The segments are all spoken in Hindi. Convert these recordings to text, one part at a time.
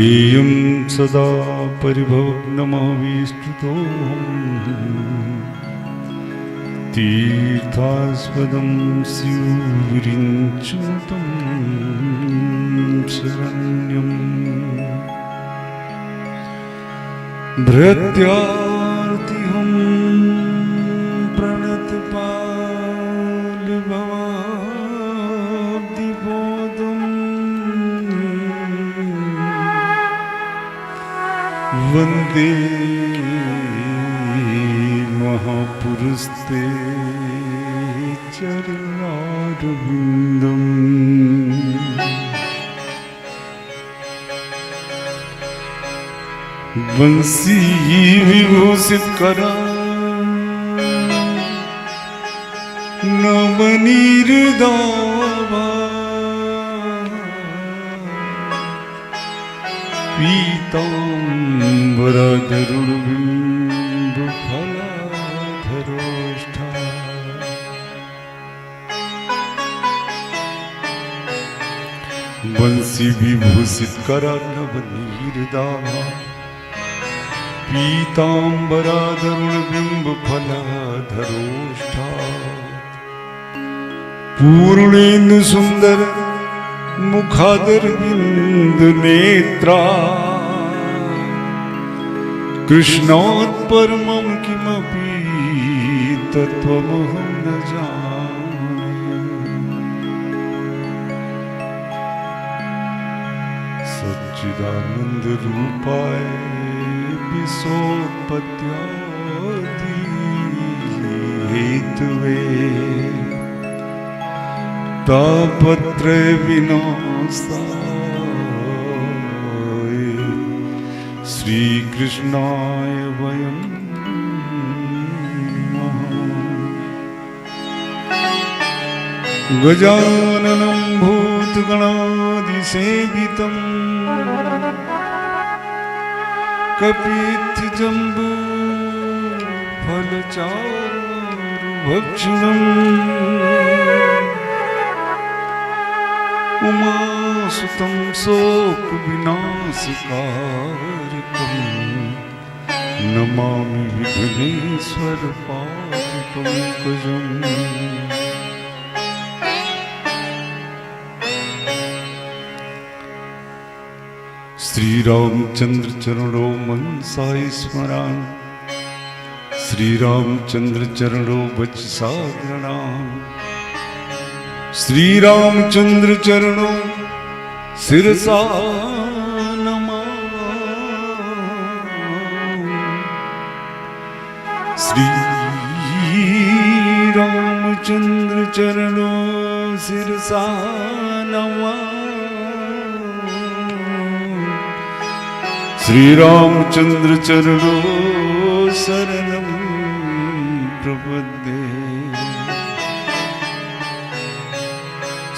ज्ञेयं सदा परिभवग्नमाविष्टुतोऽहम् तीर्थास्पदं स्यूरिञ्चुतं शरण्यम् भृत्यार्तिहं प्रणतपालभवाब्धिबोधम् वन्दे महापुरुषते चरणारविन्दम् बंसी विभूषित करा नवनीरदावा पीताम्बरधरुर्बिम्बफलाधरोष्ठा बंसी विभूषित करा नवनीरदावा पीताम्बराधरुणबिम्बफलाधरोष्ठा पूर्णेन्दु सुंदर मुखादरविन्द नेत्रा कृष्णात् परमं किमपि तत्त्वमहं न जाने सच्चिदानंद रूपाय विसोत्पत्त्यादि हेतवे तापत्रय विनाशाय श्री कृष्णाय वयं नमः। गजाननं भूतगणादिसेवितं कपित्थजम्बू फलचारुभक्षणम् उमासुतं शोकविनाशकारकं नमामि विघ्नेश्वरपादपङ्कजम्। श्री रामचंद्र चरणों मनसाय स्मरण श्री रामचंद्र चरणों वचसा प्रणाम श्री रामचंद्र चरणों शिरसा नमामि श्री रामचंद्र चरणों शिरसा नमामि श्री रामचंद्र चरणों शरणं प्रपद्ये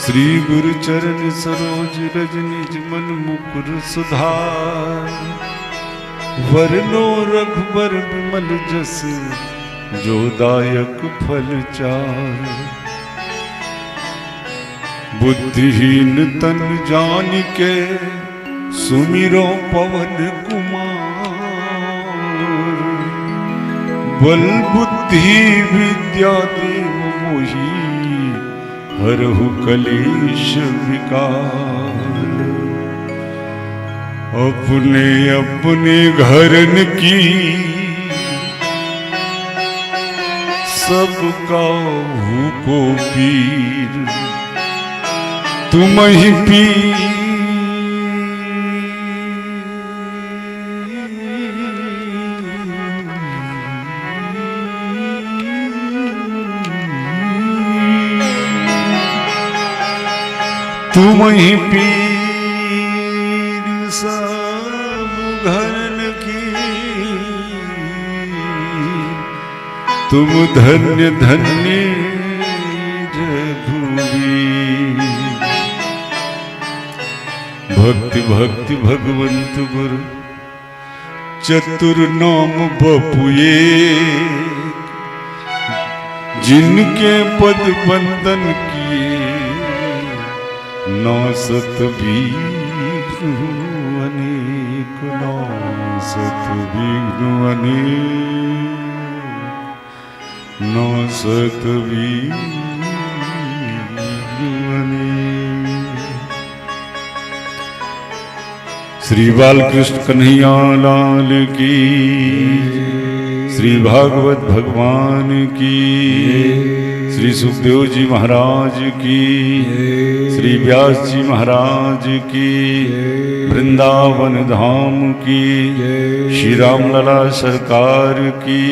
श्री गुरु चरण सरोज रज निज मन मुकुर सुधार वरनो रघुबर विमल जस जो दायक फल चार बुद्धिहीन तन जानिके सुमिरो पवन कुमार बल बुद्धि विद्या देव मोहि हरहु कलेश विकार अपने अपने घरन की सबका को पीर तुम ही पीर तुम ही पीर सब घरन की तुम धन्य धन्य रघुवीर भक्ति भक्ति भगवंत गुरु चतुर नाम बपुए जिनके पद बंदन किए नासत भी अनेक नासत विघ्न अनेक, नासत विघ्न अनेक। श्री बालकृष्ण कन्हैया लाल की, श्री भागवत भगवान की, श्री सुखदेव जी महाराज की, श्री व्यास जी महाराज की, वृंदावन धाम की, श्री रामलला सरकार की,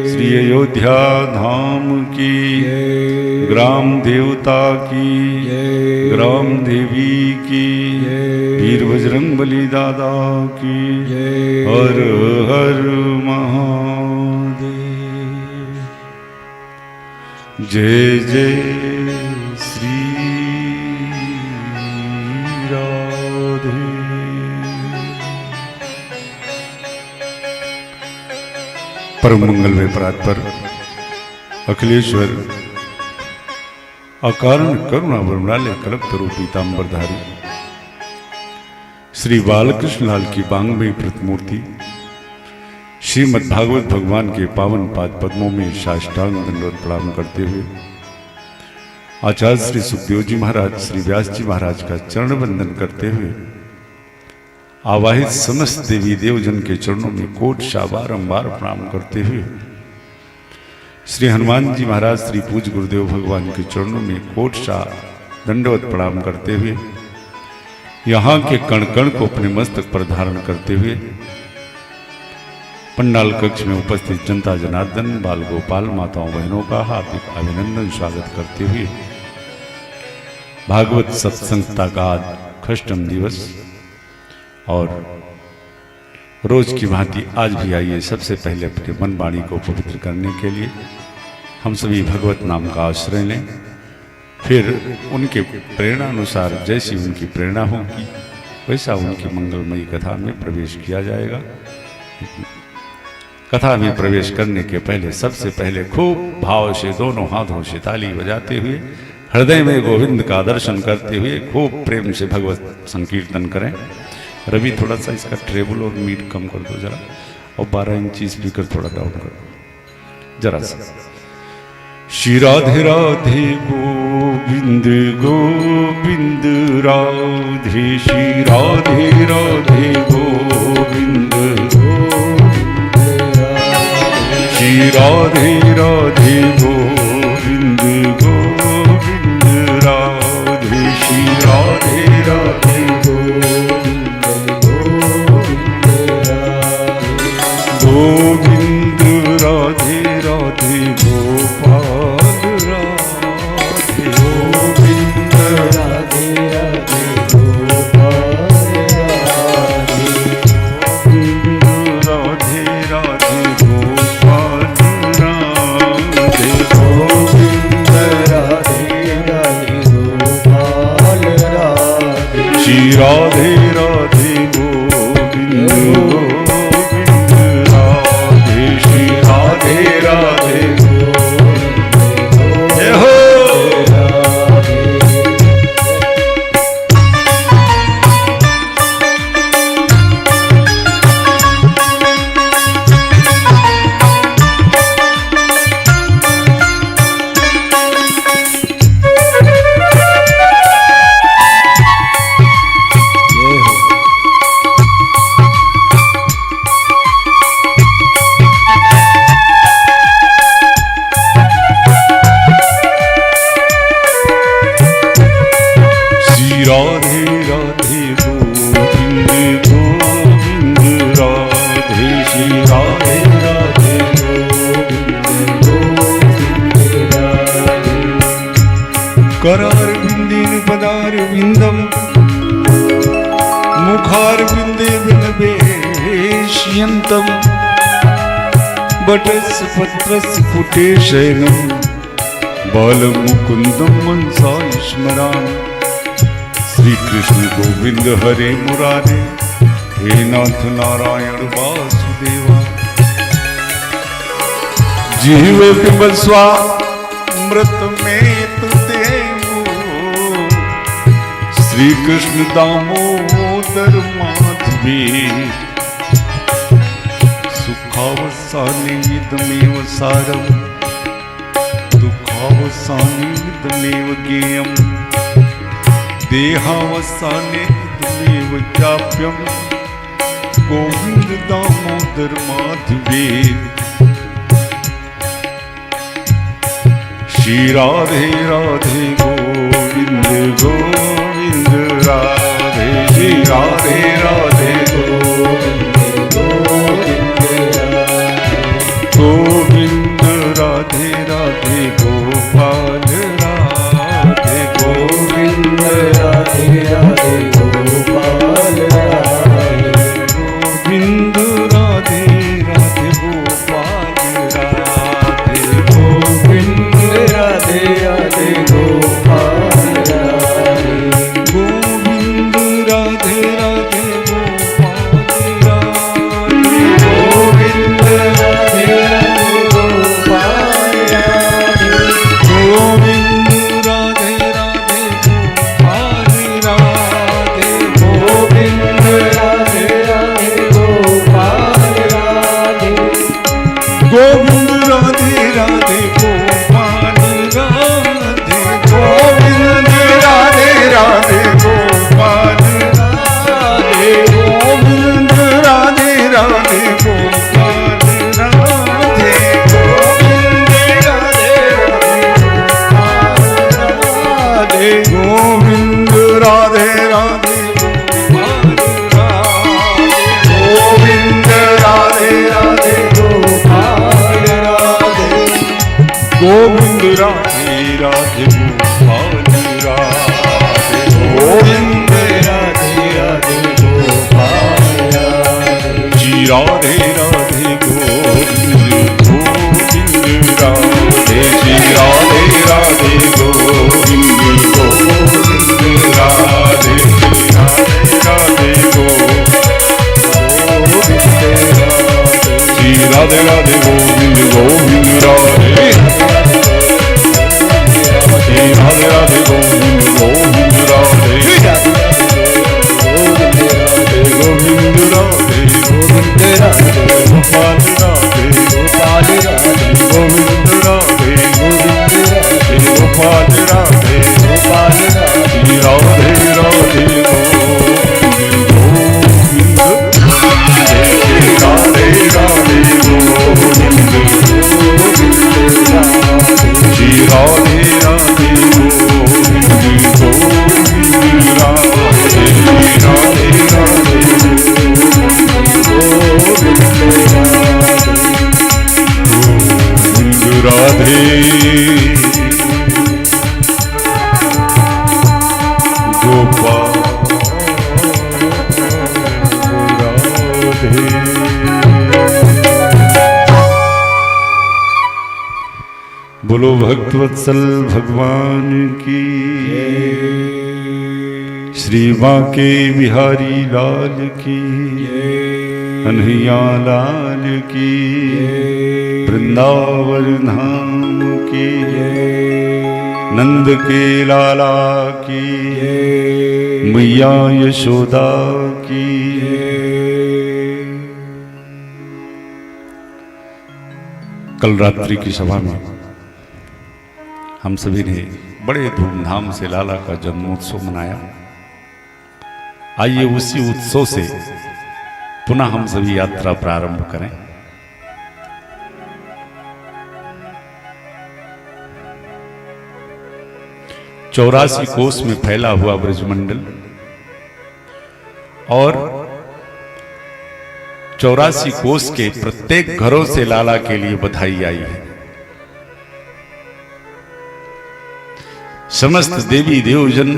श्री अयोध्या धाम की, ग्राम देवता की, ग्राम देवी की, वीर बजरंगबली दादा की, हर हर महादेव। जय जय श्री राधे। परम मंगलमय परात्पर अखिलेश्वर अकारण करुणा वरुणालय कल्पतरु पीतांबरधारी श्री बालकृष्ण लाल की बांगमयी प्रतिमूर्ति श्रीमद् भागवत भगवान के पावन पाद पद्मों में साष्टांग दंडवत प्रणाम करते हुए आचार्य श्री सुखदेव जी महाराज, श्री व्यास जी महाराज का चरण वंदन करते हुए आवाहित समस्त देवी देवजन के चरणों में कोट बारंबार प्रणाम करते हुए श्री हनुमान जी महाराज, श्री पूज्य गुरुदेव भगवान के चरणों में कोट दंडवत प्रणाम करते हुए यहाँ के कण कण को अपने मस्तक पर धारण करते हुए पंडाल कक्ष में उपस्थित जनता जनार्दन, बाल गोपाल, माताओं बहनों का हार्दिक अभिनंदन स्वागत करते हुए भागवत सत्संगता का आज षष्ठम दिवस और रोज की भांति आज भी आइए सबसे पहले अपने मन वाणी को पवित्र करने के लिए हम सभी भगवत नाम का आश्रय लें। फिर उनके प्रेरणा अनुसार जैसी उनकी प्रेरणा होगी वैसा उनकी मंगलमयी कथा में प्रवेश किया जाएगा। कथा में प्रवेश करने के पहले सबसे पहले खूब भाव से दोनों हाथों से ताली बजाते हुए हृदय में गोविंद का दर्शन करते हुए खूब प्रेम से भगवत संकीर्तन करें। रवि थोड़ा सा इसका ट्रेबल और मीट कम कर दो जरा, और 12 इंची स्पीकर थोड़ा डाउन कर दो जरा सा। श्री राधे राधे गोविंद गोविंद राधे, श्री राधे राधे गोविंद श्री राधे राधे गोविंद गोविंद राधे, श्री राधे राधे गोविंद गोविंद राधे राधे गोपाल राधे, गोविंद राधे राधे गोपाल राधे, गोविंद राधे राधे गोपाल राधे, गोविंद राधे राधे गोपाल राधे, श्री राधे राधे गोविंद गोविंद राधे, श्री राधे राधे जय हो। राधे राधे गोविंद गोविंद राधे, श्री राधे राधे गोविंद गोविंद राधे, करार बिंदेन पदार बिंदम मुखार बिंदे विनवेश्यंतम, बटस पत्रस पुटे शयनम बाल मुकुंदम मनसा स्मरामि, श्री कृष्ण गोविंद हरे मुरारे, हे नाथ नारायण वासुदेवा, जीव बिंब स्वामृत में तुदेवो, श्री कृष्ण दामोदर माधवी, दुःखावसाने इदमेव सारम् दुःखावसाने इदमेव ज्ञेयम् देहावसाने इदमेव चाप्यम् गोविंद दामोदर माधवेति श्री राधे राधे गोविंद गोविंद राधे श्री राधे राधे गोविंद गोविंद राधे राधे गोपाल राधे गोविंद राधे राधे गोपाल राधे गोविंद राधे राधे गोपाल राधे गोविंद राधे राधे गोपाल राधे गोविंद राधे राधे गोपाल राधे गोविंद राधे राधे गोपाल राधे गोविंद राधे राधे गोपाल राधे गोविंद राधे राधे गोपाल राधे गोविंद राधे राधे गोपाल राधे गोविंद राधे राधे गोपाल राधे गोविंद राधे राधे गोपाल राधे गोविंद राधे राधे गोविंद राधे राधे गोपाल राधे गोविंद राधे राधे गोपाल राधे गोविंद राधे राधे गोपाल राधे गोविंद राधे राधे गोपाल राधे जी राधे राधे गोविंद गोविंद राधे जी राधे राधे गोविंद गोविंद राधे राधे गोविंद जी राधे राधे गोविंद गोविंद राधे जी राधे राधे गोविंद गोविंद राधे गोविंद राधे गोविंद राधे गोपाल राधे गोपाल राधे गोविंद राधे गोविंद राधे गोपाल राधे गोपाल राधे राधे राधे गोविंद गोविंद राधे राधे गोविंद गोविंद राधे जी राधे राधे गोविंद गोविंद राधे राधे राधे गोविंद राधे गोपाल राधे बोलो भक्तवत्सल भगवान की श्री बांके बिहारी लाल की कन्हैया लाल की वृंदावन धाम की नंद के लाला की मैया यशोदा की कल रात्रि की सभा में हम सभी ने बड़े धूमधाम से लाला का जन्मोत्सव मनाया। आइए उसी उत्सव से पुनः हम सभी यात्रा प्रारंभ करें। चौरासी कोस में फैला हुआ ब्रजमंडल और 84 कोस के प्रत्येक घरों से लाला के लिए बधाई आई है। समस्त देवी देवजन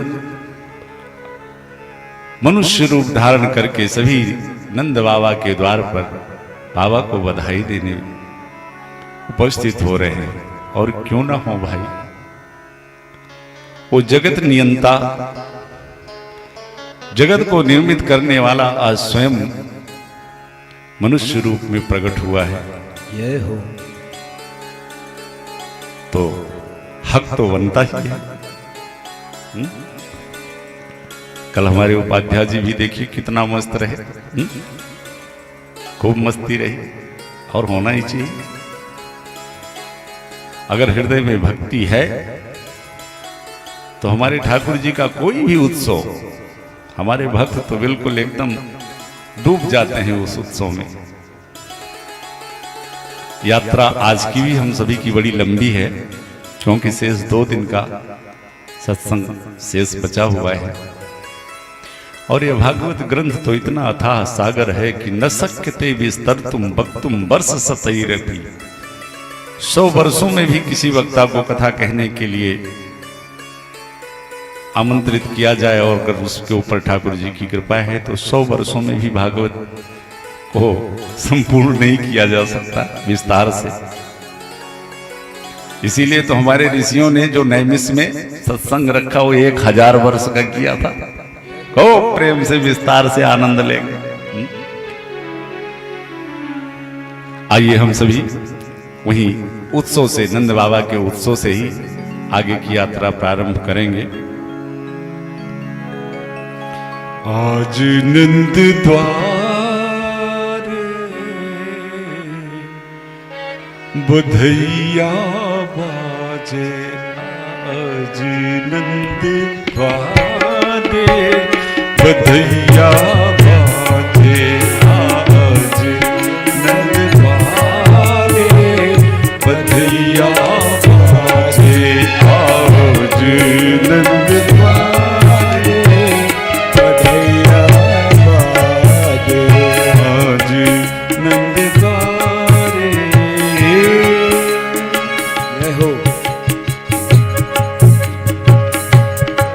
मनुष्य रूप धारण करके सभी नंद बाबा के द्वार पर बाबा को बधाई देने उपस्थित हो रहे हैं। और क्यों ना हो भाई, वो जगत नियंता, जगत को निर्मित करने वाला आज स्वयं मनुष्य रूप में प्रकट हुआ है। ये हो तो हक तो बनता ही है। कल हमारे उपाध्याय जी भी देखिए कितना मस्त रहे, खूब मस्ती रही। और होना ही चाहिए। अगर हृदय में भक्ति है तो हमारे ठाकुर जी का कोई भी उत्सव, हमारे भक्त तो बिल्कुल एकदम डूब जाते हैं उस उत्सव में। यात्रा आज की भी हम सभी की बड़ी लंबी है, क्योंकि शेष 2 दिन का सत्संग शेष बचा हुआ है। और यह भागवत ग्रंथ तो इतना अथाह सागर है कि न शक्यते विस्तर्तुम वक्तुम वर्ष सतैरपि। 100 वर्षों में भी किसी वक्ता को कथा कहने के लिए आमंत्रित किया जाए और अगर उसके ऊपर ठाकुर जी की कृपा है तो 100 वर्षों में भी भागवत को संपूर्ण नहीं किया जा सकता विस्तार से। इसीलिए तो हमारे ऋषियों ने जो नैमिष में सत्संग रखा वो 1000 वर्ष का किया था। हो प्रेम से विस्तार से आनंद लेंगे। आइए हम सभी वही उत्सव से, नंद बाबा के उत्सव से ही आगे की यात्रा प्रारंभ करेंगे। आज नंद द्वार बधैया बाजे, आज नंद द्वार बधैया बाजे, आज नंद द्वार बधैया बाजे, आज नंद द्वार बधैया बाजे, आज नंद द्वार। हो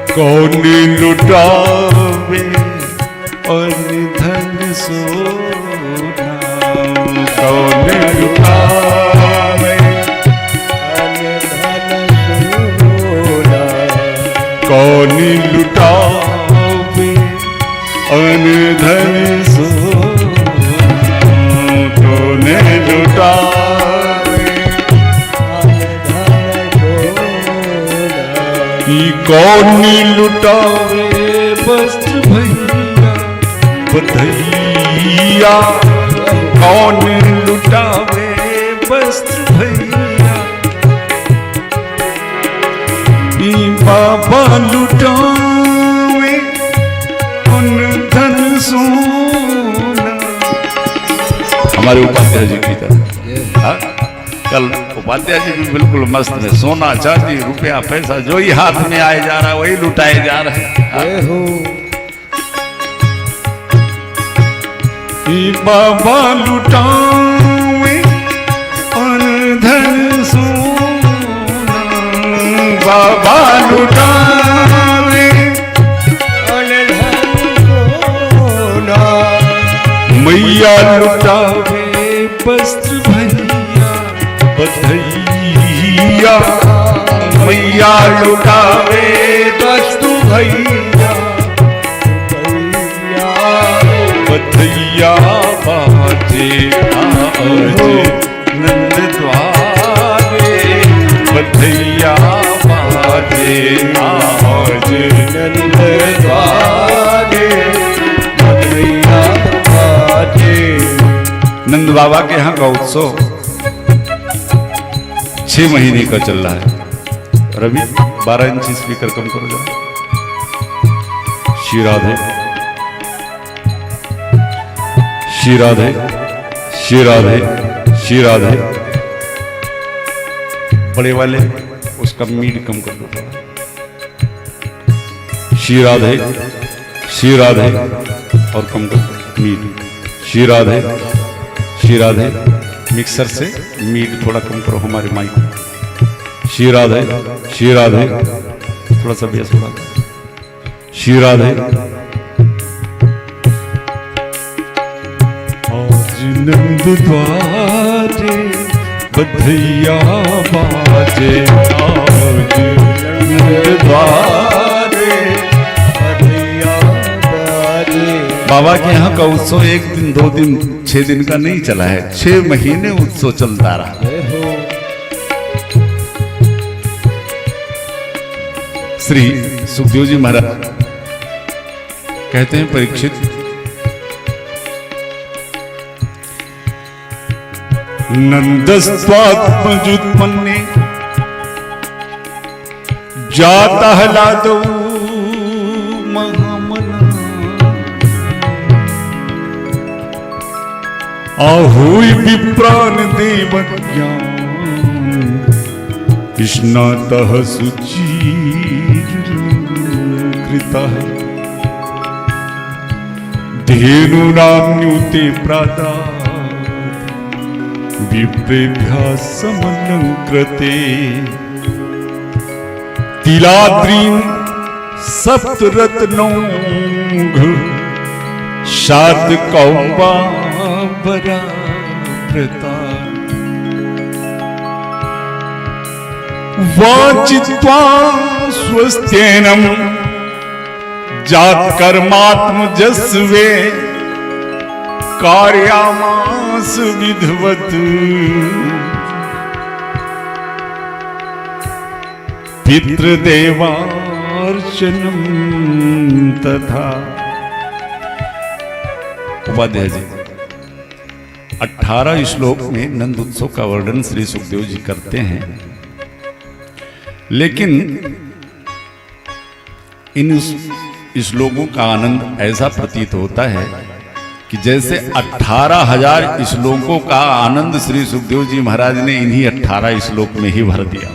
कौन लुटावे अन्न धन सोना, कौन लुटावे अन्न धन सोना, कौन लुटावे अन्न धन सोना, कौन लुटावे कौन लुटावे वस्त्र भैया बधैया, कौन लुटावे वस्त्र भैया, बाबा लुटावे अन्न धन सोना। हमारे उपाध्याय जी की तरह कल उपाध्याय जी भी बिल्कुल मस्त में सोना चांदी रुपया पैसा जो ही हाथ में आए जा रहा है वही लुटाए जा रहे हैं। बाबा लुटावे अन्न धन सोना, बाबा लुटावे अन्न धन सोना, मैया लुटावे वस्त्र भैया बधैया, मैया लुटावे वस्तु भैया बधैया बाजे, आज नंद द्वारे बधैया बाजे, आज नंद द्वारे बधैया बाजे। नंद बाबा के यहाँ का उत्सव 6 महीने का चल रहा है। रवि 12 इंच स्पीकर कम करो जरा। श्री राधे श्री राधे श्री राधे श्री राधे। बड़े वाले उसका मीड कम कर दो थोड़ा। श्री राधे श्री राधे और कम कर मीड। श्री राधे श्री राधे। मिक्सर से मीड थोड़ा कम करो हमारे माइक। श्री राधे श्री राधे। थोड़ा सा बेस बढ़ा। श्री राधे। आज नंद द्वारे बधैया बाजे, आज नंद द्वारे बधैया बाजे। बाबा के यहाँ का उत्सव 1 दिन 2 दिन 6 दिन का नहीं चला है, 6 महीने उत्सव चलता रहा। श्री सुखदेव जी महाराज कहते हैं, परीक्षित नंदस्त्वात्मजुत्पन्ने जाता हलादो महामना आहुई विप्रान देवज्ञान स्नातः शुचिर्कृतः धेनुनाम्युते प्रादा विप्रेभ्यः समलंकृते तिलाद्रीं सप्तरत्नौघ शार्दकौंबावराभृता वाचित्वा स्वस्त्येनं जातकर्मात्मजस्वे कार्यामास विधवत् पितृदेवार्चनम तथा। उपाध्याय जी 18 श्लोक में नंद उत्सव का वर्णन श्री सुखदेव जी करते हैं, लेकिन इन श्लोकों का आनंद ऐसा प्रतीत होता है कि जैसे 18,000 श्लोकों का आनंद श्री सुखदेव जी महाराज ने इन्हीं 18 श्लोक में ही भर दिया।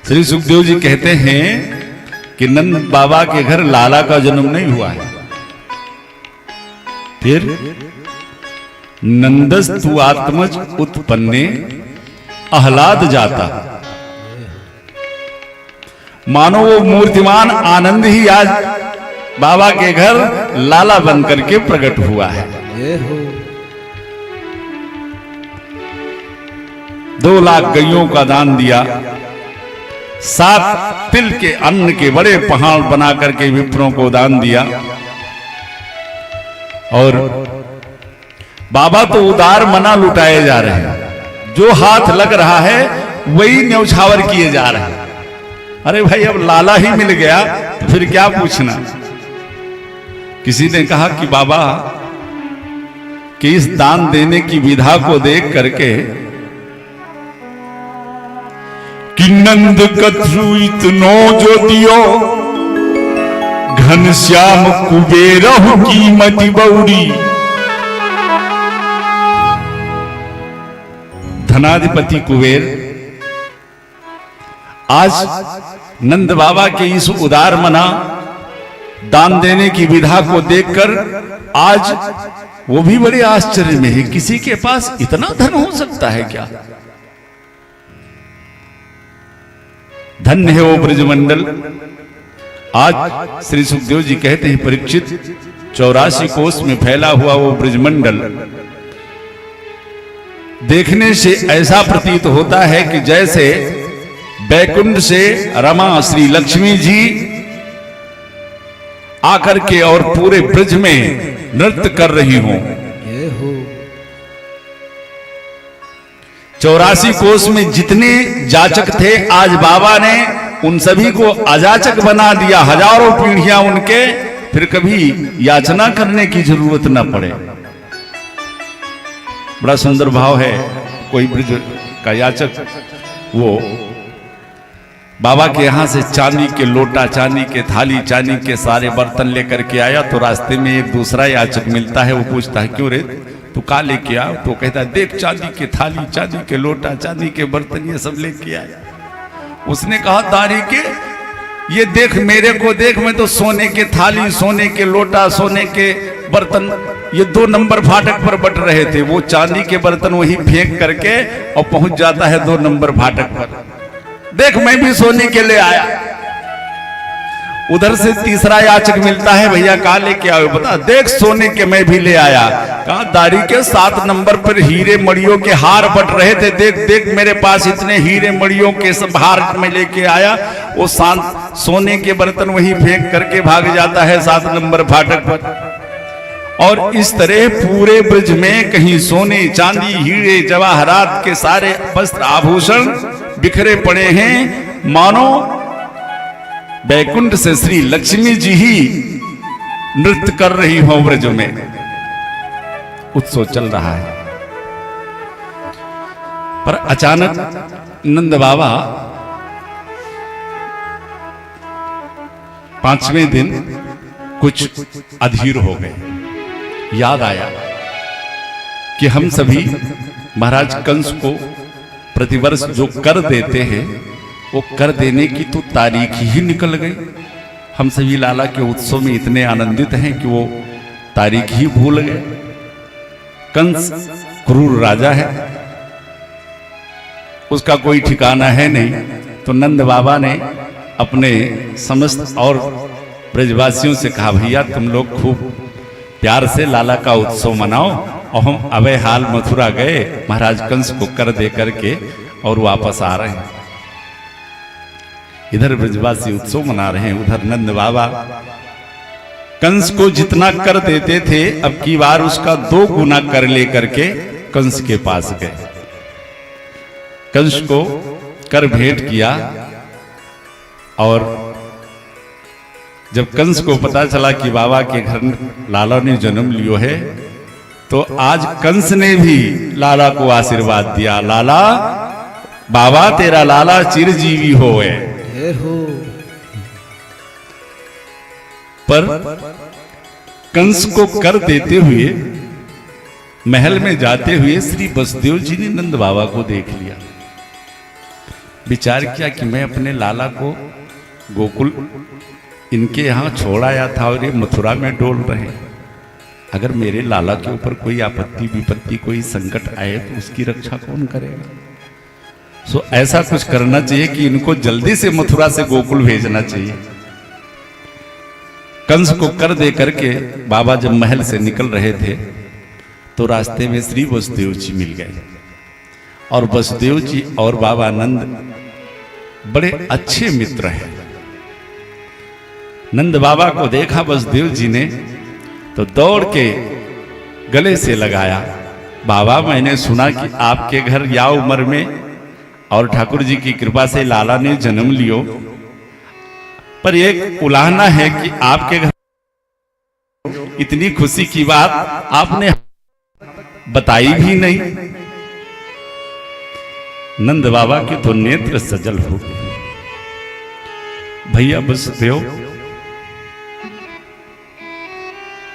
श्री सुखदेव जी कहते हैं कि नंद बाबा के घर लाला का जन्म नहीं हुआ है, फिर नंदस्तु आत्मज उत्पन्ने आह्लाद जाता, मानो वो मूर्तिमान आनंद ही आज बाबा के घर लाला बनकर के प्रकट हुआ है। 2 लाख गायों का दान दिया, 7 तिल के अन्न के बड़े पहाड़ बना करके विप्रों को दान दिया, और बाबा तो उदार मना लुटाए जा रहे हैं, जो हाथ लग रहा है वही न्यौछावर किए जा रहे हैं। अरे भाई अब लाला ही मिल गया तो फिर क्या पूछना। किसी ने कहा कि बाबा कि इस दान देने की विधा को देख करके कि नंद कथु इतनो जो दियो घनश्याम कुबेरहु कीमति बौड़ी। धनाधिपति कुबेर आज नंद बाबा के इस उदार मना दान देने की विधा को देखकर आज वो भी बड़े आश्चर्य में है। किसी के पास इतना धन हो सकता है क्या? धन्य है वो ब्रजमंडल। आज श्री सुखदेव जी कहते हैं परीक्षित 84 कोस में फैला हुआ वो ब्रजमंडल देखने से ऐसा प्रतीत होता है कि जैसे बैकुंठ से रमा श्री लक्ष्मी जी आकर के और पूरे ब्रज में नृत्य कर रही हों। 84 कोस में जितने जाचक थे आज बाबा ने उन सभी को अजाचक बना दिया। हजारों पीढ़ियां उनके फिर कभी याचना करने की जरूरत न पड़े। बड़ा सुंदर भाव है। कोई ब्रज का याचक वो बाबा के यहां से चांदी के लोटा, चांदी के थाली, चांदी के सारे बर्तन लेकर के आया तो रास्ते में एक दूसरा याचक मिलता है। वो पूछता है क्यों रे तू का लेके आया? तो कहता है देख चांदी के थाली, चांदी के लोटा, चांदी के बर्तन ये सब लेके आया। उसने कहा दारी के ये देख, मेरे को देख, मैं तो सोने के थाली, सोने के लोटा, सोने के बर्तन ये 2 नंबर फाटक पर बट रहे थे। वो चांदी के बर्तन वहीं फेंक करके और पहुंच जाता है 2 नंबर फाटक पर। देख मैं भी सोने के लिए आया। उधर से तीसरा याचक मिलता है, भैया कहा लेके आओ? बता देख सोने के मैं भी ले आया। कहा दारी के 7 नंबर पर हीरे मड़ियों के हार बट रहे थे। देख देख मेरे पास इतने हीरे मड़ियों के सब हार में लेके आया। वो सोने के बर्तन वहीं फेंक करके भाग जाता है 7 नंबर फाटक पर। और इस तरह पूरे ब्रज में कहीं सोने, चांदी, हीरे, जवाहरात के सारे वस्त्र आभूषण बिखरे पड़े हैं, मानो बैकुंठ से श्री लक्ष्मी जी ही नृत्य कर रही हो ब्रज में। उत्सव चल रहा है। पर अचानक नंद बाबा 5वें दिन कुछ अधीर हो गए। याद आया कि हम सभी महाराज कंस को प्रतिवर्ष जो कर देते हैं वो कर देने की तो तारीख ही निकल गई। हम सभी लाला के उत्सव में इतने आनंदित हैं कि वो तारीख ही भूल गए। कंस क्रूर राजा है, उसका कोई ठिकाना है नहीं। तो नंद बाबा ने अपने समस्त और ब्रजवासियों से कहा, भैया तुम लोग खूब प्यार से लाला का उत्सव मनाओ। और हम अबे हाल मथुरा गए, महाराज कंस को कर दे करके और वापस आ रहे हैं। इधर ब्रजवासी उत्सव मना रहे हैं, उधर नंद बाबा कंस को जितना कर देते थे अब की बार उसका 2 गुना कर लेकर के कंस के पास गए। कंस को कर भेंट किया और जब कंस को पता चला कि बाबा के घर लाला ने जन्म लियो है तो आज कंस ने भी लाला को आशीर्वाद दिया, लाला बाबा तेरा लाला चिरजीवी होए। पर कंस को कर देते हुए महल में जाते हुए श्री वसुदेव जी ने नंद बाबा को देख लिया। विचार किया कि मैं अपने लाला को गोकुल इनके यहाँ छोड़ आया था और ये मथुरा में डोल रहे हैं। अगर मेरे लाला के ऊपर कोई आपत्ति विपत्ति कोई संकट आए तो उसकी रक्षा कौन करेगा? सो ऐसा कुछ करना चाहिए कि इनको जल्दी से मथुरा से गोकुल भेजना चाहिए। कंस को कर दे करके बाबा जब महल से निकल रहे थे तो रास्ते में श्री वसुदेव जी मिल गए। और वसुदेव जी और बाबा नंद बड़े अच्छे मित्र हैं। नंद बाबा को देखा वसुदेव जी ने तो दौड़ के गले से लगाया, बाबा मैंने सुना कि आपके घर या उम्र में और ठाकुर जी की कृपा से लाला ने जन्म लियो, पर एक उलाहना है कि आपके घर इतनी खुशी की बात आपने बताई भी नहीं। नंद बाबा के तो नेत्र सजल हो गए। भैया वसुदेव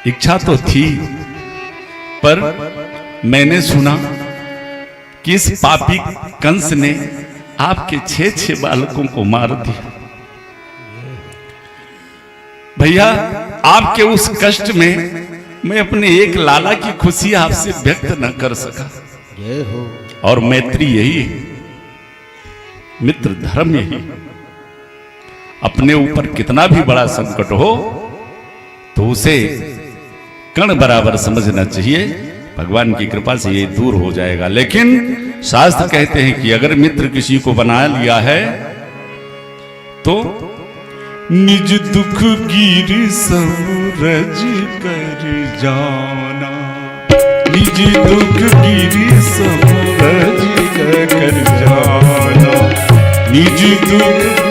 इच्छा तो थी, पर मैंने सुना कि इस पापी कंस ने आपके 6 बालकों को मार दिया। भैया आपके उस कष्ट में मैं अपने एक लाला की खुशी आपसे व्यक्त न कर सका। और मैत्री यही है, मित्र धर्म यही। अपने ऊपर कितना भी बड़ा संकट हो तो उसे कण बराबर समझना चाहिए। भगवान की कृपा से ये दूर हो जाएगा। लेकिन शास्त्र कहते हैं कि अगर मित्र किसी को बना लिया है तो निज दुख गिर समरज कर जाना, निज दुख गिर समरज कर जाना, निज दुख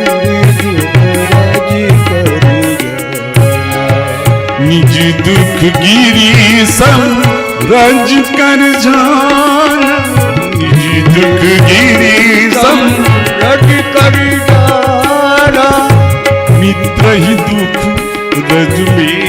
निज दुख गिरी समरज कर जाना, निज दुख गिरी समरज कर जाना, मित्र ही दुख रज में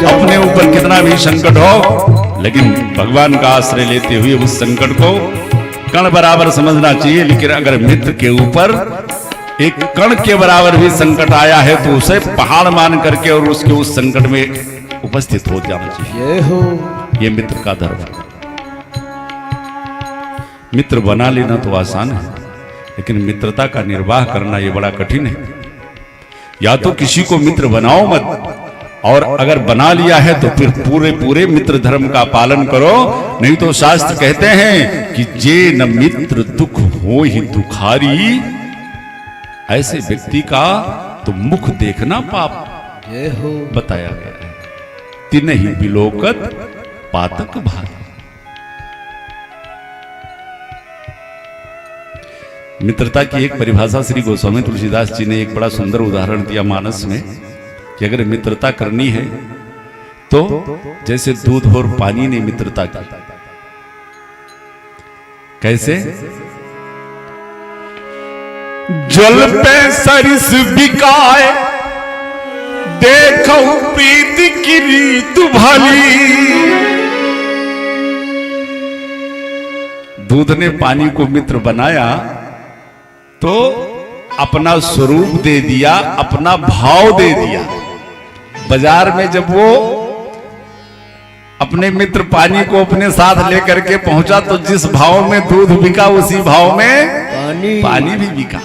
अपने ऊपर कितना भी संकट हो लेकिन भगवान का आश्रय लेते हुए उस संकट को कण बराबर समझना चाहिए। लेकिन अगर मित्र के ऊपर एक कण के बराबर भी संकट आया है तो उसे पहाड़ मान करके और उसके उस संकट में उपस्थित हो जाना चाहिए। ये मित्र का धर्म है। मित्र बना लेना तो आसान है, लेकिन मित्रता का निर्वाह करना ये बड़ा कठिन है। या तो किसी को मित्र बनाओ मत, और अगर बना लिया है तो फिर पूरे मित्र धर्म का पालन करो। नहीं तो शास्त्र कहते हैं कि जे न मित्र दुख हो ही दुखारी, ऐसे व्यक्ति का तो मुख देखना पाप बताया गया है। तिन्हि बिलोकत पातक भारी। मित्रता की एक परिभाषा श्री गोस्वामी तुलसीदास जी ने एक बड़ा सुंदर उदाहरण दिया मानस में कि अगर मित्रता करनी है तो जैसे दूध और पानी ने मित्रता की। कैसे? जल पे सरिस बिकाए देखो प्रीति की रीत भली। दूध ने पानी को मित्र बनाया तो अपना स्वरूप दे दिया, अपना भाव दे दिया। बाजार में जब वो अपने मित्र पानी को अपने साथ लेकर के पहुंचा तो जिस भाव में दूध बिका उसी भाव में पानी भी बिका।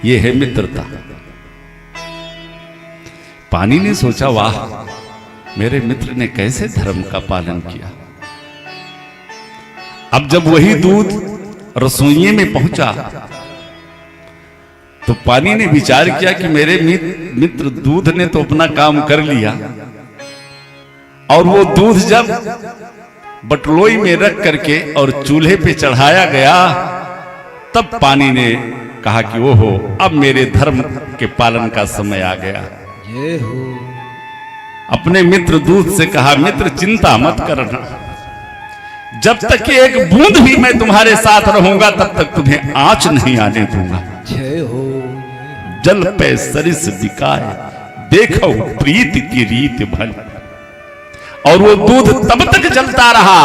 ये है मित्रता। पानी ने सोचा, वाह, मेरे मित्र ने कैसे धर्म का पालन किया। अब जब वही दूध रसोइये में पहुंचा तो पानी ने विचार किया कि मेरे मित्र दूध ने तो अपना काम कर लिया, और वो दूध जब बटलोई में रख करके और चूल्हे पे चढ़ाया गया तब पानी ने कहा कि ओहो, अब मेरे धर्म के पालन का समय आ गया। ये हो। अपने मित्र दूध से कहा, मित्र चिंता मत करना, जब तक कि एक बूंद भी मैं तुम्हारे साथ रहूंगा तब तक तुम्हें आंच नहीं आने दूंगा। जय हो। जल पे सरिस बिकाए देखो प्रीति की रीत भली। और वो दूध तब तक जलता रहा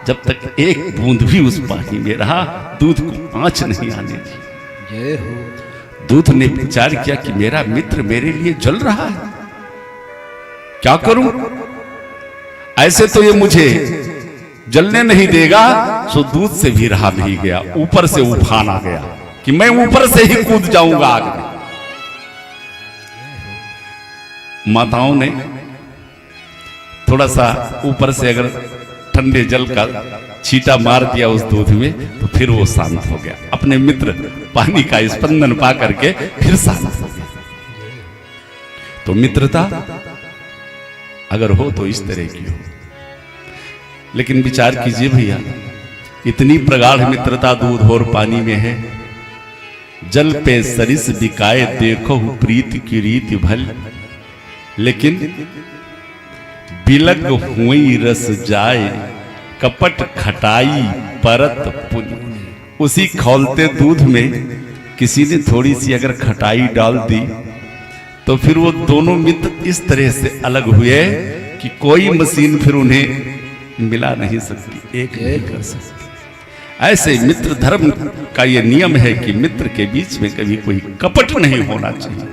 जब तक एक बूंद भी उस पानी में रहा, दूध को आंच नहीं आने दी। जय हो। दूध ने विचार किया कि मेरा मित्र मेरे लिए जल रहा है, क्या करूं? ऐसे तो ये मुझे जलने नहीं देगा। सो दूध से भी रहा नहीं गया, ऊपर से उफान आ गया कि मैं ऊपर से ही कूद जाऊंगा आग में। माताओं ने थोड़ा सा ऊपर से अगर ठंडे जल का छींटा मार दिया उस दूध में तो फिर वो शांत हो गया। अपने मित्र पानी का स्पंदन पा करके फिर शांत हो गया। तो मित्रता अगर हो तो इस तरह की हो। लेकिन विचार कीजिए भैया, इतनी प्रगाढ़ मित्रता दूध और पानी में है। जल पे सरिस बिकाए देखो प्रीति की रीति भल, लेकिन बिलग हुई रस जाए कपट खटाई परत पुन। उसी खौलते दूध में किसी ने थोड़ी सी अगर खटाई डाल दी तो फिर वो दोनों मित्र इस तरह से अलग हुए कि कोई मशीन फिर उन्हें मिला नहीं सकती, एक नहीं कर सकती। ऐसे मित्र धर्म का ये नियम है कि मित्र के बीच में कभी कोई कपट नहीं होना चाहिए।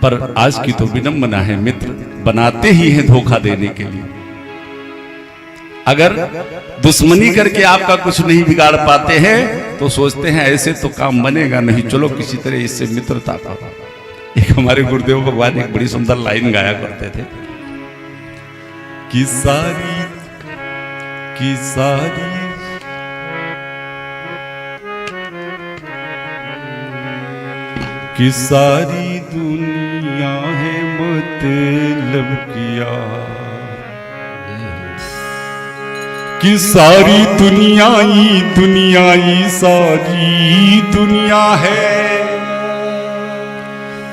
पर आज की तो विडंबना है, मित्र बनाते ही हैं धोखा देने के लिए। अगर दुश्मनी करके आपका कुछ नहीं बिगाड़ पाते हैं तो सोचते हैं ऐसे तो काम बनेगा नहीं, चलो किसी तरह इससे मित्रता का। एक हमारे गुरुदेव भगवान एक बड़ी सुंदर लाइन गाया करते थे कि सारी कि सारी दुनिया है मतलब किया, कि सारी दुनिया ही सारी दुनिया है,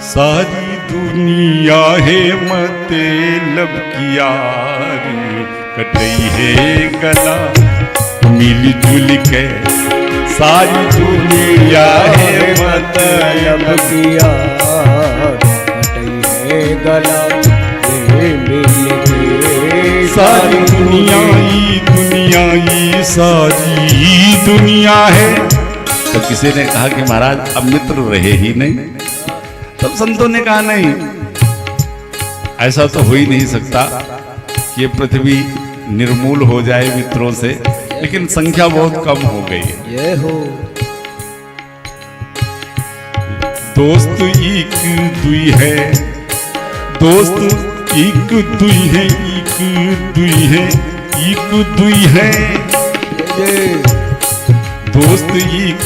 सारी दुनिया है मतलब किया रे, कटई है गला मिलजुल के, सारी दुनिया है मतलब किया, कटई है गला मिल के, सारी दुनिया ही सारी दुनिया है। तो किसी ने कहा कि महाराज अब मित्र रहे ही नहीं। तब संतों ने कहा नहीं, ऐसा तो हो ही नहीं सकता कि ये पृथ्वी निर्मूल हो जाए मित्रों से, लेकिन संख्या बहुत कम हो गई है। ये हो दोस्त एक दुई है, दोस्त एक दुई है, एक दुई है, एक दुई है, दोस्त एक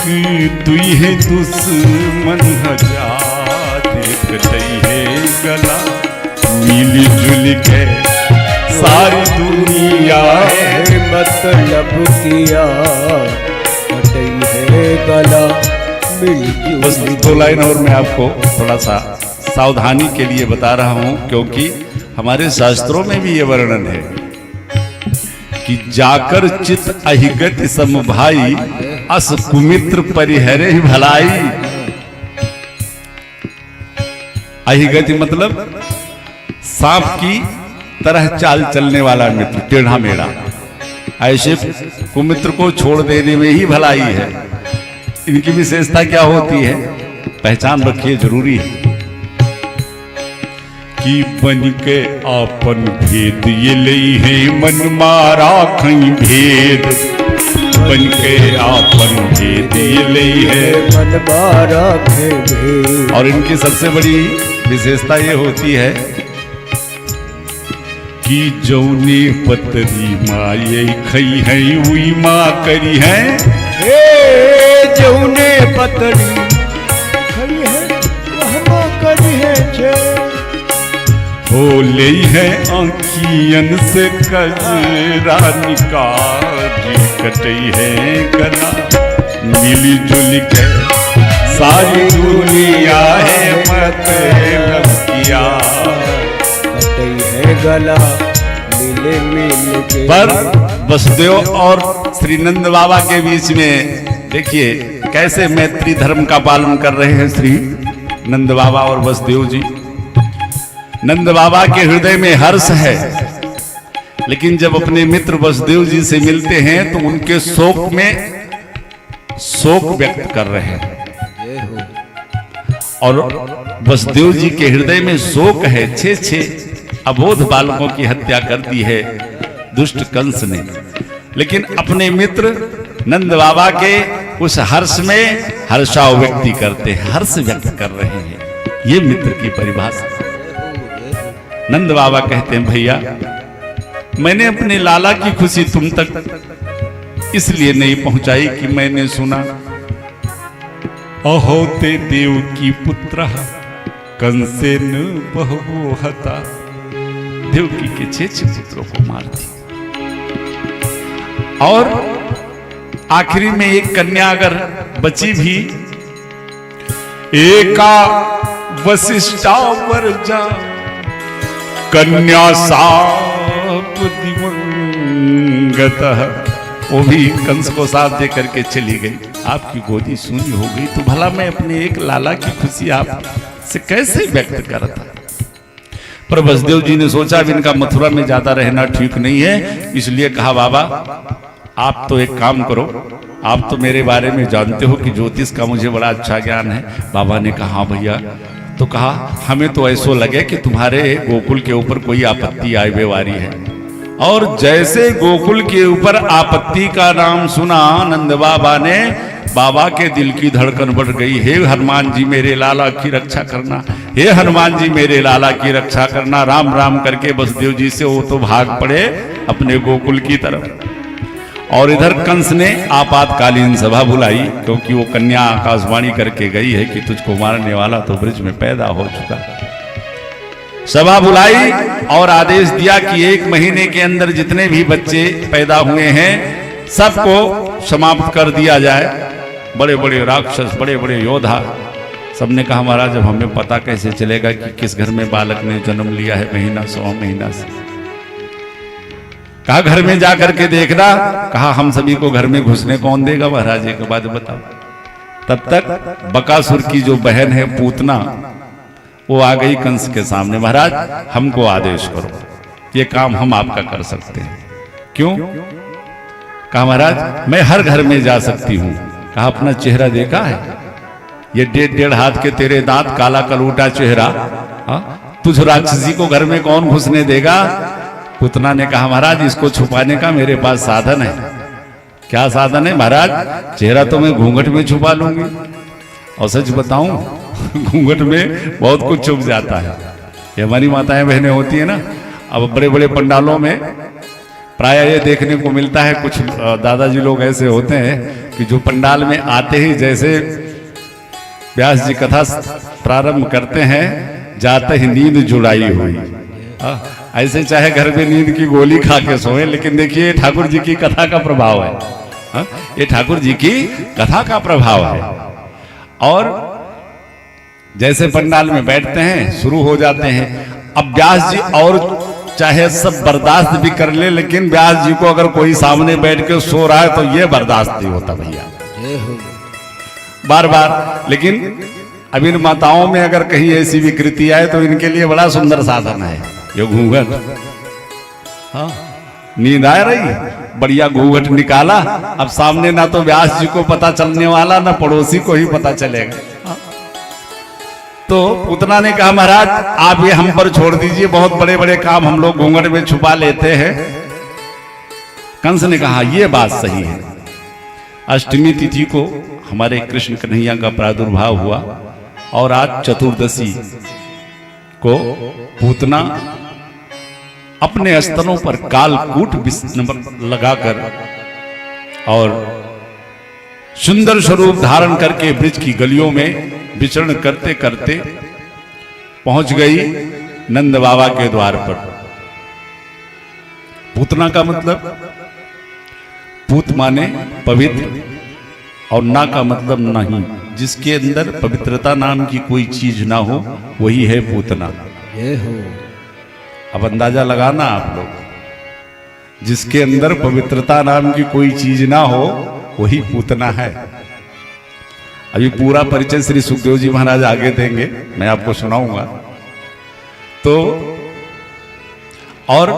दुई है, दुश्मन हजार, कटई है गला मिलजुल के, सारी दुनिया है मतलब किया कटई है गला मिल बस दो लाइन और मैं आपको थोड़ा सा सावधानी के लिए बता रहा हूं, क्योंकि हमारे शास्त्रों में भी ये वर्णन है कि जाकर चित अहिगत सम भाई अस कुमित्र परिहरे भलाई। अहिगति मतलब सांप की तरह चाल चलने वाला मित्र, टेढ़ा मेढ़ा। ऐसे कुमित्र को छोड़ देने में ही भलाई है। इनकी विशेषता क्या होती है, पहचान रखिए, जरूरी है कि बन के आपन भेद ये लई है मन मारा खई भेद। बन के आपन भेद ये लई है मन मारा भेद। और इनकी सबसे बड़ी विशेषता ये होती है कि जौने पतरी माँ ये खई है हुई माँ करी है। जौने पतरी खई है वह माँ करी है छे। हो ले है आँखियन से कजरा निकाली कटई है गला मिली जुली के सारी दुनिया है मतलब किया कटई है गला मिले मिल के। पर वसुदेव और श्री नंद बाबा के बीच में देखिए कैसे मैत्री धर्म का पालन कर रहे हैं श्री नंद बाबा और वसुदेव जी। नंद बाबा के हृदय में हर्ष है, लेकिन जब अपने मित्र वसुदेव जी से मिलते हैं तो उनके शोक में शोक व्यक्त कर रहे हैं। और वसुदेव जी के हृदय में शोक है, 6 अबोध बालकों की हत्या कर दी है दुष्ट कंस ने, लेकिन अपने मित्र नंद बाबा के उस हर्ष में हर्षाभिव्यक्ति करते हैं, हर्ष व्यक्त कर रहे हैं। ये मित्र की परिभाषा। नंद बाबा कहते हैं भैया मैंने अपने लाला की खुशी तुम तक इसलिए नहीं पहुंचाई कि मैंने सुना अहोते देव की पुत्र कंसेन बहु हता। देवकी के 6 पुत्रों को मार दी और आखिरी में एक कन्या अगर बची भी, एका वशिष्ठा वर्जा कन्या साप दिवंगत, वो भी कंस को साथ दे करके चली गई। आपकी गोदी सूनी हो गई तो भला मैं अपने एक लाला की खुशी आप से कैसे व्यक्त करता। पर वसुदेव जी ने सोचा भी इनका मथुरा में ज्यादा रहना ठीक नहीं है, इसलिए कहा बाबा आप तो एक काम करो, आप तो मेरे बारे में जानते हो कि ज्योतिष का मुझे बड़ा अच्छा ज्ञान है। बाबा ने कहा हाँ भैया, तो कहा हमें तो ऐसा लगे कि तुम्हारे गोकुल के ऊपर कोई आपत्ति आए बेवारी है। और जैसे गोकुल के ऊपर आपत्ति का नाम सुना नंद बाबा ने, बाबा के दिल की धड़कन बढ़ गई। हे हनुमान जी मेरे लाला की रक्षा करना, हे हनुमान जी मेरे लाला की रक्षा करना। राम राम करके वसुदेव जी से वो तो भाग पड़े अपने गोकुल की तरफ। और इधर कंस ने आपातकालीन सभा बुलाई, क्योंकि वो कन्या आकाशवाणी करके गई है कि तुझको मारने वाला तो ब्रिज में पैदा हो चुका। सभा बुलाई और आदेश दिया कि 1 महीने के अंदर जितने भी बच्चे पैदा हुए हैं सबको समाप्त कर दिया जाए। बड़े बड़े राक्षस, बड़े बड़े योद्धा, सबने कहा महाराज अब हमें पता कैसे चलेगा कि किस घर में बालक ने जन्म लिया है महीना 100 महीना से। कहा घर में जाकर के देखना। कहा हम सभी को घर में घुसने कौन देगा महाराज, एक बात बताओ। तब तक बकासुर की जो बहन है पूतना, वो आ गई कंस के सामने। महाराज हमको आदेश करो, ये काम हम आपका कर सकते हैं। क्यों? कहा महाराज मैं हर घर में जा सकती हूँ। कहा अपना चेहरा देखा है, ये 1.5 हाथ के तेरे दांत, काला कलूटा चेहरा, तुझ राक्षसी को घर में कौन घुसने देगा? पुतना ने कहा महाराज इसको छुपाने का मेरे पास साधन है। क्या साधन है महाराज? चेहरा तो मैं घूंघट में छुपा लूंगी। और सच बताऊं घूंघट में बहुत कुछ छुप जाता है। ये हमारी माताएं बहनें होती है ना, अब बड़े बड़े पंडालों में प्राय ये देखने को मिलता है, कुछ दादाजी लोग ऐसे होते हैं कि जो पंडाल में आते ही जैसे व्यास जी कथा प्रारंभ करते हैं, जाते ही नींद जुड़ाई हुई, ऐसे चाहे घर में नींद की गोली खा के सोए, लेकिन देखिए ठाकुर जी की कथा का प्रभाव है। हा? ये ठाकुर जी की कथा का प्रभाव है। और जैसे पंडाल में बैठते हैं, शुरू हो जाते हैं। अब व्यास जी और चाहे सब बर्दाश्त भी कर ले, लेकिन व्यास जी को अगर कोई सामने बैठ के सो रहा है तो ये बर्दाश्त नहीं होता भैया, बार बार। लेकिन अब इन माताओं में अगर कहीं ऐसी विकृति आए तो इनके लिए बड़ा सुंदर साधन है ये घूंघट। हाँ, नींद आ रही, बढ़िया घूंघट निकाला। अब सामने ना तो व्यास जी को पता चलने वाला, ना पड़ोसी को ही पता चलेगा। तो पूतना ने कहा महाराज आप ये हम पर छोड़ दीजिए, बहुत बड़े बड़े काम हम लोग घूंघट में छुपा लेते हैं। कंस ने कहा ये बात सही है। अष्टमी तिथि को हमारे कृष्ण कन्हैया का प्रादुर्भाव हुआ और आज चतुर्दशी को पूतना अपने स्तनों पर कालकूट लगाकर और सुंदर स्वरूप धारण करके ब्रिज की गलियों में विचरण करते करते पहुंच गई नंद बाबा के द्वार पर। पूतना का मतलब, पूत माने पवित्र और ना का मतलब नहीं। जिसके अंदर पवित्रता नाम की कोई चीज ना हो वही है पूतना। ये हो, अब अंदाजा लगाना आप लोग, जिसके अंदर पवित्रता नाम की कोई चीज ना हो वही पूतना है। अभी पूरा परिचय श्री सुखदेव जी महाराज आगे देंगे, मैं आपको सुनाऊंगा। तो और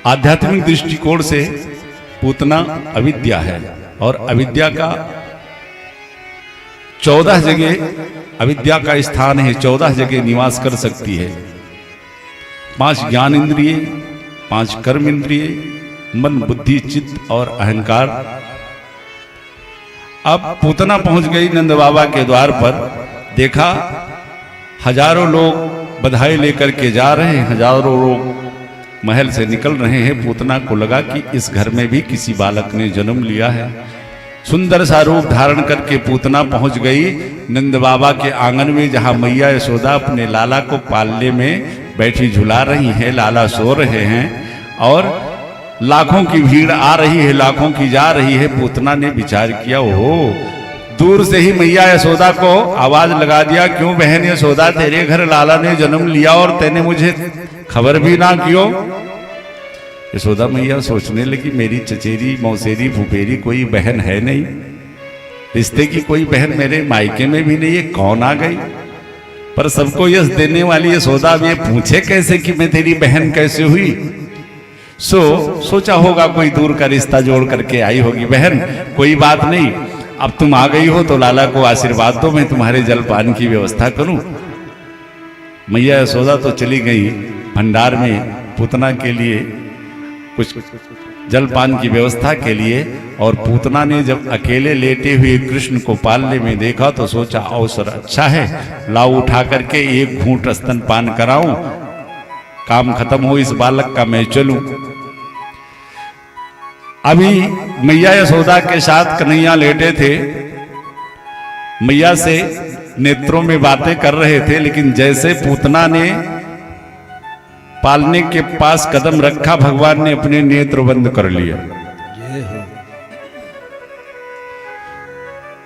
आध्यात्मिक दृष्टिकोण से पूतना अविद्या है और अविद्या का 14 जगह अविद्या का स्थान है, 14 जगह निवास कर सकती है। 5 ज्ञान इंद्रिय, 5 कर्म इंद्रिय, मन बुद्धि चित्त और अहंकार। अब पूतना पहुंच गई नंद बाबा के द्वार पर। देखा हजारों लोग बधाई लेकर के जा रहे हैं, हजारों लोग महल से निकल रहे हैं। पूतना को लगा कि इस घर में भी किसी बालक ने जन्म लिया है। सुंदर सा रूप धारण करके पूतना पहुंच गई नंद बाबा के आंगन में, जहां मैया यशोदा अपने लाला को पालने में बैठी झुला रही है। लाला सो रहे हैं और लाखों की भीड़ आ रही है, लाखों की जा रही है। पूतना ने विचार किया, ओहो, दूर से ही मैया यशोदा को आवाज लगा दिया, क्यों बहन यशोदा तेरे घर लाला ने जन्म लिया और तेने मुझे खबर भी ना कियो। यशोदा मैया सोचने लगी मेरी चचेरी मौसेरी फुफेरी कोई बहन है नहीं, रिश्ते की कोई बहन मेरे मायके में भी नहीं है, कौन आ गई। पर सबको यश देने वाली यशोदा अब ये पूछे कैसे कि मैं तेरी बहन कैसे हुई। सोचा होगा कोई दूर का रिश्ता जोड़ करके आई होगी। बहन कोई बात नहीं, अब तुम आ गई हो तो लाला को आशीर्वाद दो, मैं तुम्हारे जलपान की व्यवस्था करूं। मैया यशोदा तो चली गई भंडार में पूतना के लिए कुछ जलपान की व्यवस्था के लिए। और पूतना ने जब अकेले लेटे हुए कृष्ण को पालने में देखा तो सोचा अवसर अच्छा है, लाओ उठा करके एक घूंट स्तनपान कराऊं, काम खत्म हो इस बालक का, मैं चलूं। अभी मैया यशोदा के साथ कन्हैया लेटे थे, मैया से नेत्रों में बातें कर रहे थे। लेकिन जैसे पूतना ने पालने के पास कदम रखा, भगवान ने अपने नेत्र बंद कर लिया।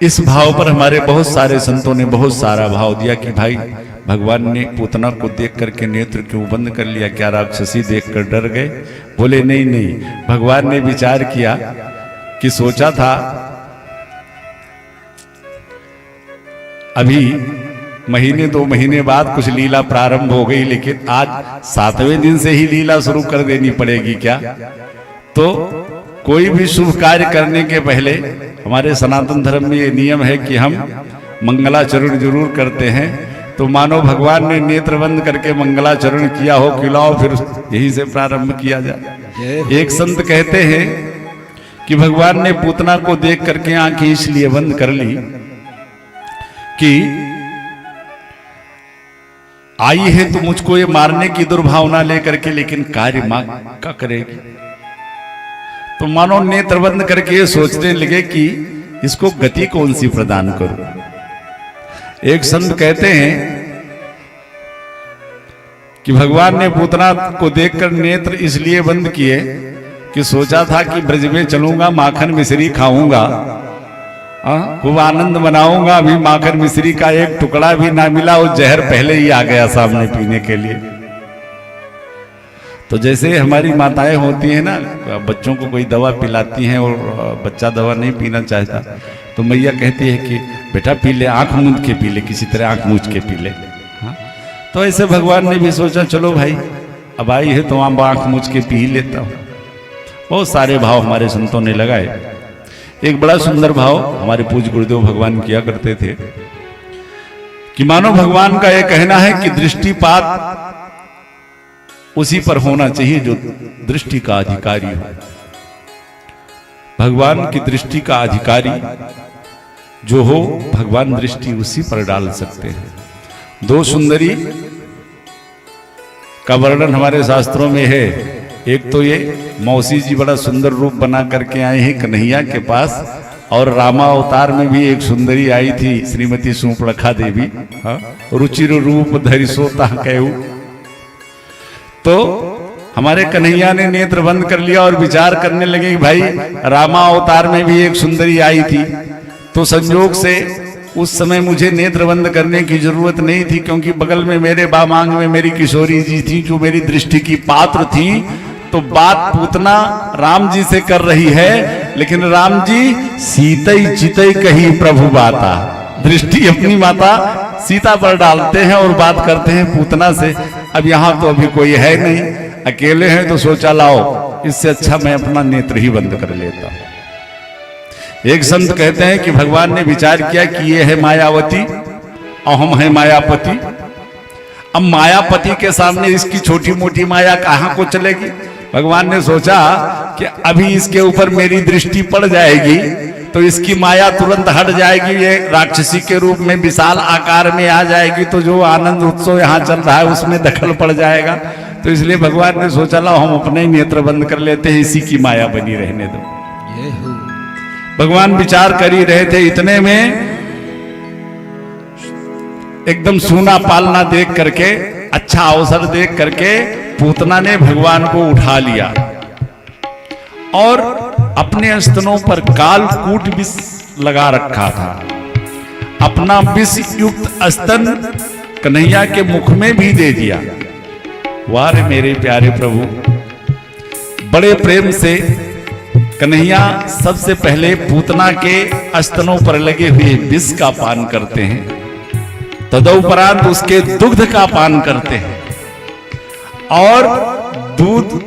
इस भाव पर हमारे बहुत सारे संतों ने बहुत सारा भाव दिया कि भाई भगवान ने पूतना को देख करके नेत्र क्यों बंद कर लिया, क्या राक्षसी देखकर डर गए। बोले नहीं नहीं, भगवान ने विचार किया कि सोचा था अभी महीने 2 महीने बाद कुछ लीला प्रारंभ हो गई, लेकिन आज 7वें दिन से ही लीला शुरू कर देनी पड़ेगी क्या। तो कोई भी शुभ कार्य करने के पहले हमारे सनातन धर्म में ये नियम है कि हम मंगलाचरण जरूर करते हैं। तो मानो भगवान ने नेत्र बंद करके मंगलाचरण किया हो कि लाओ फिर यहीं से प्रारंभ किया जाए। एक संत कहते हैं कि भगवान ने पूतना को देख करके आंखें इसलिए बंद कर ली कि आई है तो मुझको ये मारने की दुर्भावना लेकर के, लेकिन कार्य मां का करेगी। तो मानो नेत्र बंद करके ये सोचने लगे कि इसको गति कौन सी प्रदान करूं। एक संत कहते हैं कि भगवान ने पूतना को देखकर नेत्र इसलिए बंद किए कि सोचा था कि ब्रज में चलूंगा, माखन मिश्री खाऊंगा, खूब आनंद मनाऊंगा। अभी माखन मिश्री का एक टुकड़ा भी ना मिला, वो जहर पहले ही आ गया सामने पीने के लिए। तो जैसे हमारी माताएं होती हैं ना, बच्चों को कोई दवा पिलाती हैं और बच्चा दवा नहीं पीना चाहता, तो मैया कहती है कि बेटा पी ले, आंख मूंद के पी ले, किसी तरह आंख मूंद के पी ले। हाँ? तो ऐसे भगवान ने भी सोचा चलो भाई अब आई है तो आंख मूंद के पी लेता हूँ। बहुत सारे भाव हमारे संतों ने लगाए। एक बड़ा सुंदर भाव हमारे पूज्य गुरुदेव भगवान किया करते थे कि मानो भगवान का यह कहना है कि दृष्टिपात उसी पर होना चाहिए जो दृष्टि का अधिकारी हो। भगवान की दृष्टि का अधिकारी जो हो, भगवान दृष्टि उसी पर डाल सकते हैं। दो सुंदरी का वर्णन हमारे शास्त्रों में है। एक तो ये मौसी जी बड़ा सुंदर रूप बना करके आए हैं कन्हैया के पास, और रामा अवतार में भी एक सुंदरी आई थी श्रीमती सुपर्णखा देवी। रुचिर रूप धरि सोता कहू। तो हमारे कन्हैया ने नेत्र बंद कर लिया और विचार करने लगे कि भाई रामा अवतार में भी एक सुंदरी आई थी, तो संयोग से उस समय मुझे नेत्र बंद करने की जरूरत नहीं थी, क्योंकि बगल में मेरे बामांग में मेरी किशोरी जी थी जो मेरी दृष्टि की पात्र थी। तो बात पूतना राम जी से कर रही है, लेकिन राम जी सीतई चितई कही प्रभु बाता, दृष्टि अपनी माता सीता पर डालते हैं और बात करते हैं पूतना से। अब यहाँ तो अभी कोई है नहीं, अकेले हैं, तो सोचा लाओ इससे अच्छा मैं अपना नेत्र ही बंद कर लेता हूं। एक संत कहते हैं कि भगवान ने विचार किया कि ये है मायावती और हम है मायापति। अब मायापति के सामने इसकी छोटी मोटी माया कहाँ को चलेगी। भगवान ने सोचा कि अभी इसके ऊपर मेरी दृष्टि पड़ जाएगी तो इसकी माया तुरंत हट जाएगी, ये राक्षसी के रूप में विशाल आकार में आ जाएगी, तो जो आनंद उत्सव यहाँ चल रहा है उसमें दखल पड़ जाएगा। तो इसलिए भगवान ने सोचा ला हम अपने ही नेत्र बंद कर लेते हैं, इसी की माया बनी रहने दो। भगवान विचार कर ही रहे थे, इतने में एकदम सूना पालना देख करके, अच्छा अवसर देख करके पूतना ने भगवान को उठा लिया और अपने स्तनों पर कालकूट विष लगा रखा था। अपना विष युक्त स्तन कन्हैया के मुख में भी दे दिया। वारे मेरे प्यारे प्रभु, बड़े प्रेम से कन्हैया सबसे पहले पूतना के स्तनों पर लगे हुए विष का पान करते हैं, तदुपरांत उसके दुग्ध का पान करते हैं, और दूध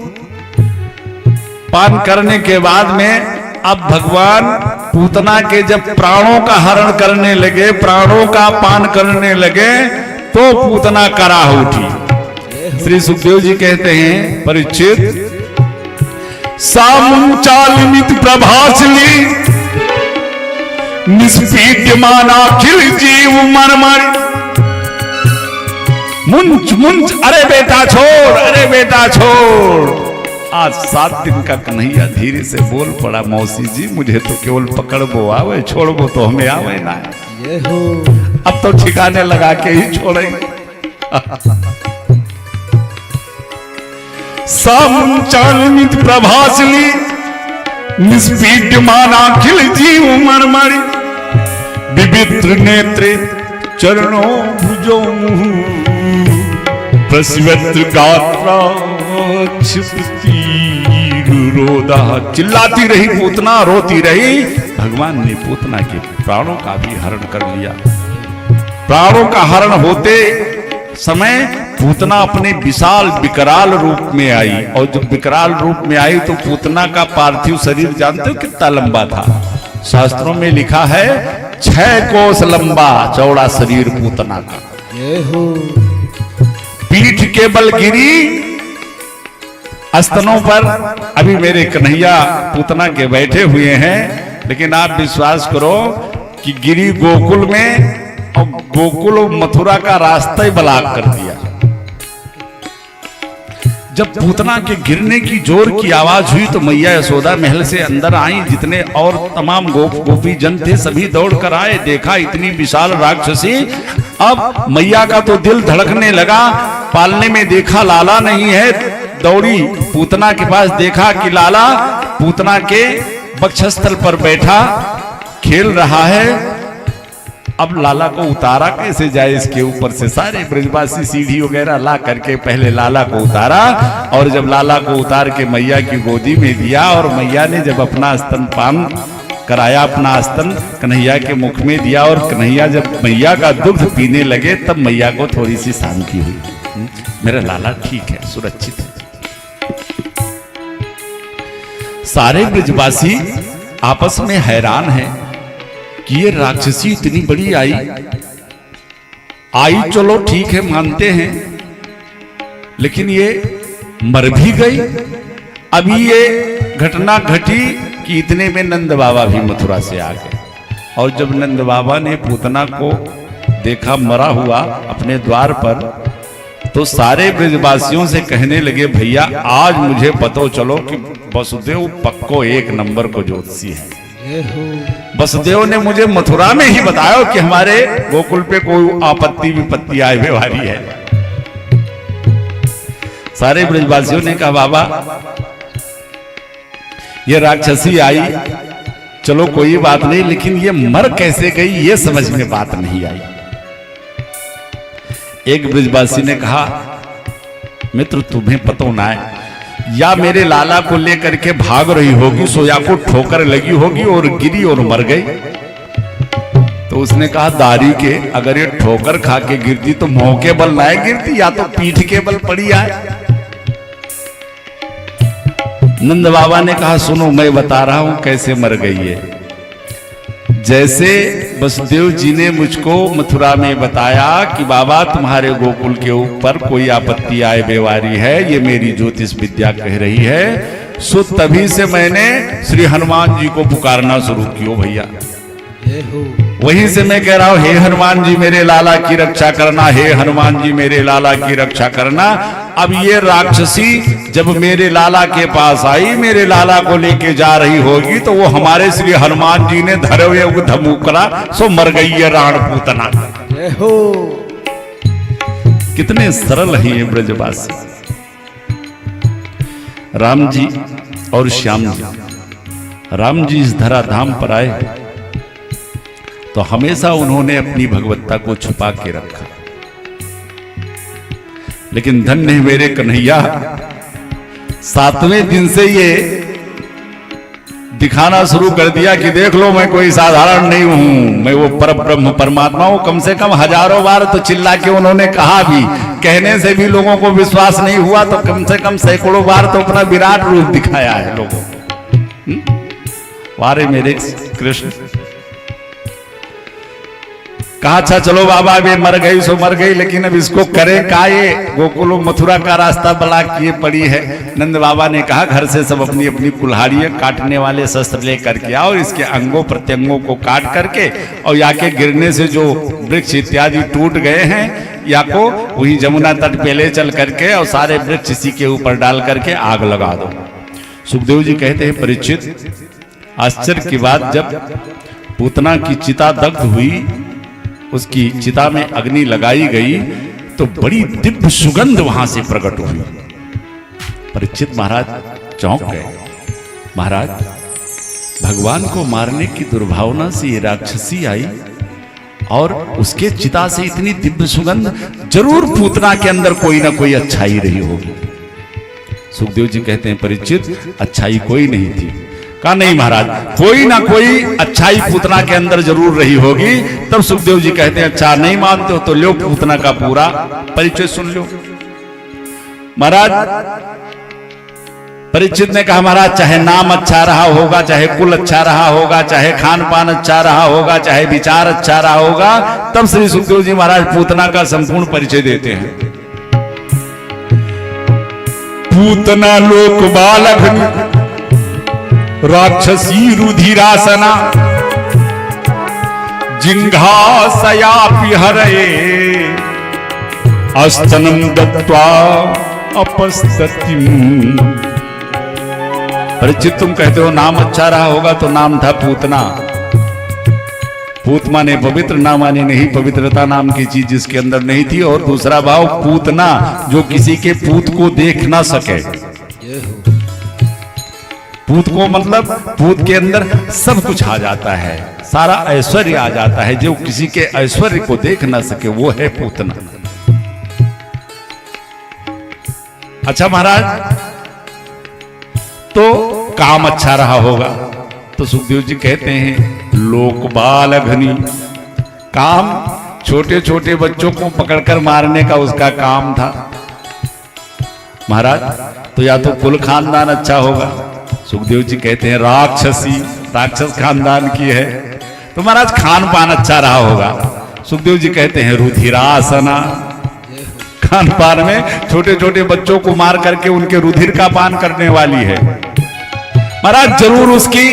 पान करने के बाद में अब भगवान पूतना के जब प्राणों का हरण करने लगे, प्राणों का पान करने लगे, तो पूतना कराह उठी। श्री सुखदेव जी कहते हैं परीक्षित, सामुचालित प्रभासली निष्पीड्यमान अखिल जीव मरमर। मुंच मुंच, अरे बेटा छोड़, अरे बेटा छोड़। आज 7 दिन का कन्हैया धीरे से बोल पड़ा, मौसी जी मुझे तो केवल पकड़बो आवे, छोड़बो तो हमें आवे ना। ये हो अब तो ठिकाने लगा के ही छोड़ेंगे। सामुचालित प्रभासली निष्पीड्यमान अखिल जीव मरमरि। विवित्र नेत्रे चरणों भुजो प्रसवत्र गात्रा क्षिपति रोदा। चिल्लाती रही पूतना, रोती रही। भगवान ने पूतना के प्राणों का भी हरण कर लिया। प्राणों का हरण होते समय पूतना अपने विशाल विकराल रूप में आई, और जब विकराल रूप में आई तो पूतना का पार्थिव शरीर जानते हो कितना लंबा था। शास्त्रों में लिखा है 6 कोस लंबा चौड़ा शरीर पूतना का। पीठ के बल गिरी, स्तनों पर अभी मेरे कन्हैया पूतना के बैठे हुए हैं, लेकिन आप विश्वास करो कि गिरी गोकुल में, और गोकुल और मथुरा का रास्ता ही ब्लॉक कर दिया। जब पूतना के गिरने की जोर की आवाज हुई तो मैया यशोदा महल से अंदर आई। जितने और तमाम गोपी जन थे सभी दौड़ कर आए। देखा इतनी विशाल राक्षसी अब मैया का तो दिल धड़कने लगा, पालने में देखा लाला नहीं है, दौड़ी पूतना के पास, देखा कि लाला पूतना के वक्षस्थल पर बैठा खेल रहा है। अब लाला को उतारा कैसे जाए, इसके ऊपर से सारे ब्रजवासी सीढ़ी वगैरह ला करके पहले लाला को उतारा, और जब लाला को उतार के मैया की गोदी में दिया, और मैया ने जब अपना स्तनपान कराया, अपना स्तन कन्हैया के मुख में दिया, और कन्हैया जब मैया का दुग्ध पीने लगे, तब मैया को थोड़ी सी शांति हुई। मेरा लाला ठीक है, सुरक्षित है। सारे ब्रजवासी आपस में हैरान हैं कि ये राक्षसी इतनी बड़ी आई, चलो ठीक है मानते हैं, लेकिन ये मर भी गई। अभी ये घटना घटी कि इतने में नंद बाबा भी मथुरा से आ गए, और जब नंद बाबा ने पूतना को देखा मरा हुआ अपने द्वार पर, तो सारे ब्रजवासियों से कहने लगे, भैया आज मुझे पता चलो कि वसुदेव पक्को एक नंबर को ज्योतिषी है। वसुदेव ने मुझे मथुरा में ही बताया कि हमारे गोकुल पे कोई आपत्ति विपत्ति आए व्यवहारी है। सारे ब्रजवासियों ने कहा, बाबा ये राक्षसी आई, चलो कोई बात नहीं, लेकिन ये मर कैसे गई ये समझ में बात नहीं आई। एक ब्रजवासी ने कहा, मित्र तुम्हें पता ना है, या मेरे लाला को लेकर के भाग रही होगी, सोया को ठोकर लगी होगी और गिरी और मर गई। तो उसने कहा, दारी के अगर ये ठोकर खा के गिरती तो मुंह के बल ना गिरती, या तो पीठ के बल पड़ी आए। नंद बाबा ने कहा, सुनो मैं बता रहा हूं कैसे मर गई है। जैसे वसुदेव जी ने मुझको मथुरा में बताया कि बाबा तुम्हारे गोकुल के ऊपर कोई आपत्ति आए बेवारी है, ये मेरी ज्योतिष विद्या कह रही है, सो तभी से मैंने श्री हनुमान जी को पुकारना शुरू किया। भैया वहीं से मैं कह रहा हूं, हे हनुमान जी मेरे लाला की रक्षा करना, हे हनुमान जी मेरे लाला की रक्षा करना। अब ये राक्षसी जब मेरे लाला के पास आई, मेरे लाला को लेके जा रही होगी, तो वो हमारे श्री हनुमान जी ने धरे हुए धमुकरा, सो मर गई है राण पूतना। कितने सरल हैं ये ब्रजवासी। राम जी और श्याम जी, राम जी इस धराधाम पर आए तो हमेशा उन्होंने अपनी भगवत्ता को छुपा के रखा, लेकिन धन्य है मेरे कन्हैया, 7वें दिन से ये दिखाना शुरू कर दिया कि देख लो मैं कोई साधारण नहीं हूं, मैं वो परब्रह्म परमात्मा हूं। कम से कम हजारों बार तो चिल्ला के उन्होंने कहा भी, कहने से भी लोगों को विश्वास नहीं हुआ, तो कम से कम सैकड़ों बार तो अपना विराट रूप दिखाया है लोगों को। वारे मेरे कृष्ण। कहा, अच्छा चलो बाबा वे मर गई सो मर गई, लेकिन अब इसको करें का, ये गोकुल मथुरा का रास्ता बड़ा किए पड़ी है। नंद बाबा ने कहा, घर से सब अपनी अपनी कुल्हाड़ियां काटने वाले शस्त्र लेकर के आओ, इसके अंगों प्रत्यंगों को काट करके, और या के गिरने से जो वृक्ष इत्यादि टूट गए हैं, या को वही जमुना तट पे ले चल करके और सारे वृक्ष इसी के ऊपर डाल करके आग लगा दो। सुखदेव जी कहते हैं, परीक्षित आश्चर्य की बात, जब पूतना की चिता दग्ध हुई, उसकी चिता में अग्नि लगाई गई, तो बड़ी दिव्य सुगंध वहां से प्रकट हुई। परीक्षित महाराज चौंक गए। महाराज भगवान को मारने की दुर्भावना से ये राक्षसी आई, और उसके चिता से इतनी दिव्य सुगंध, जरूर पूतना के अंदर कोई ना कोई अच्छाई रही होगी। सुखदेव जी कहते हैं, परीक्षित अच्छाई कोई नहीं थी। कहा, नहीं महाराज कोई ना कोई अच्छाई पूतना के अंदर जरूर रही होगी। तब सुखदेव जी कहते हैं, अच्छा नहीं मानते हो तो लो पूतना का पूरा परिचय सुन लो। महाराज परीक्षित ने कहा, महाराज चाहे नाम अच्छा रहा होगा, चाहे कुल अच्छा रहा होगा, चाहे खान पान अच्छा रहा होगा, चाहे विचार अच्छा रहा होगा, तब श्री सुखदेव जी महाराज पूतना का संपूर्ण परिचय देते हैं। पूतना लोक बालक राक्षसी रुधिरासना, जिंघासयापि हरये, अस्तनम दत्त्वा अपस्ततिम। परीक्षित तुम कहते हो नाम अच्छा रहा होगा, तो नाम था पूतना। पूत माने पवित्र, ना माने नहीं, पवित्रता नाम की चीज जिसके अंदर नहीं थी। और दूसरा भाव पूतना, जो किसी के पूत को देख ना सके। पूत को मतलब पूत के अंदर सब कुछ आ जाता है, सारा ऐश्वर्य आ जाता है, जो किसी के ऐश्वर्य को देख ना सके वो है पूतना। अच्छा महाराज, तो काम अच्छा रहा होगा। तो सुखदेव जी कहते हैं लोकबाल घनी, काम छोटे छोटे बच्चों को पकड़कर मारने का उसका काम था महाराज। तो या तो कुल खानदान अच्छा होगा। सुखदेव जी कहते हैं राक्षस खानदान की है, तो महाराज खान पान अच्छा रहा होगा। सुखदेव जी कहते हैं रुधिरासना, खान पान में छोटे छोटे बच्चों को मार करके उनके रुधिर का पान करने वाली है महाराज। जरूर उसकी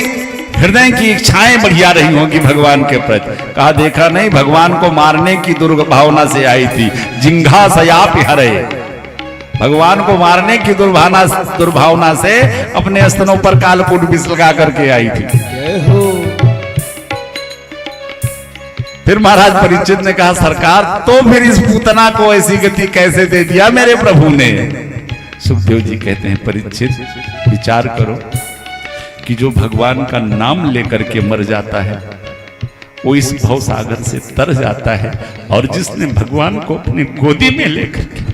हृदय की इच्छाएं बढ़िया रही होंगी भगवान के प्रति। कहा देखा नहीं, भगवान को मारने की दुर्भावना से आई थी, जिंघा सयाप हरे, भगवान को मारने की दुर्भावना से अपने स्तनों पर कालकूट विष लगा करके आई थी। फिर महाराज परीक्षित ने कहा सरकार, तो फिर इस पूतना को ऐसी गति कैसे दे दिया मेरे प्रभु ने? सुखदेव जी कहते हैं परीक्षित विचार करो कि जो भगवान का नाम लेकर के मर जाता है वो इस भव सागर से तर जाता है, और जिसने भगवान को अपनी गोदी में लेकर के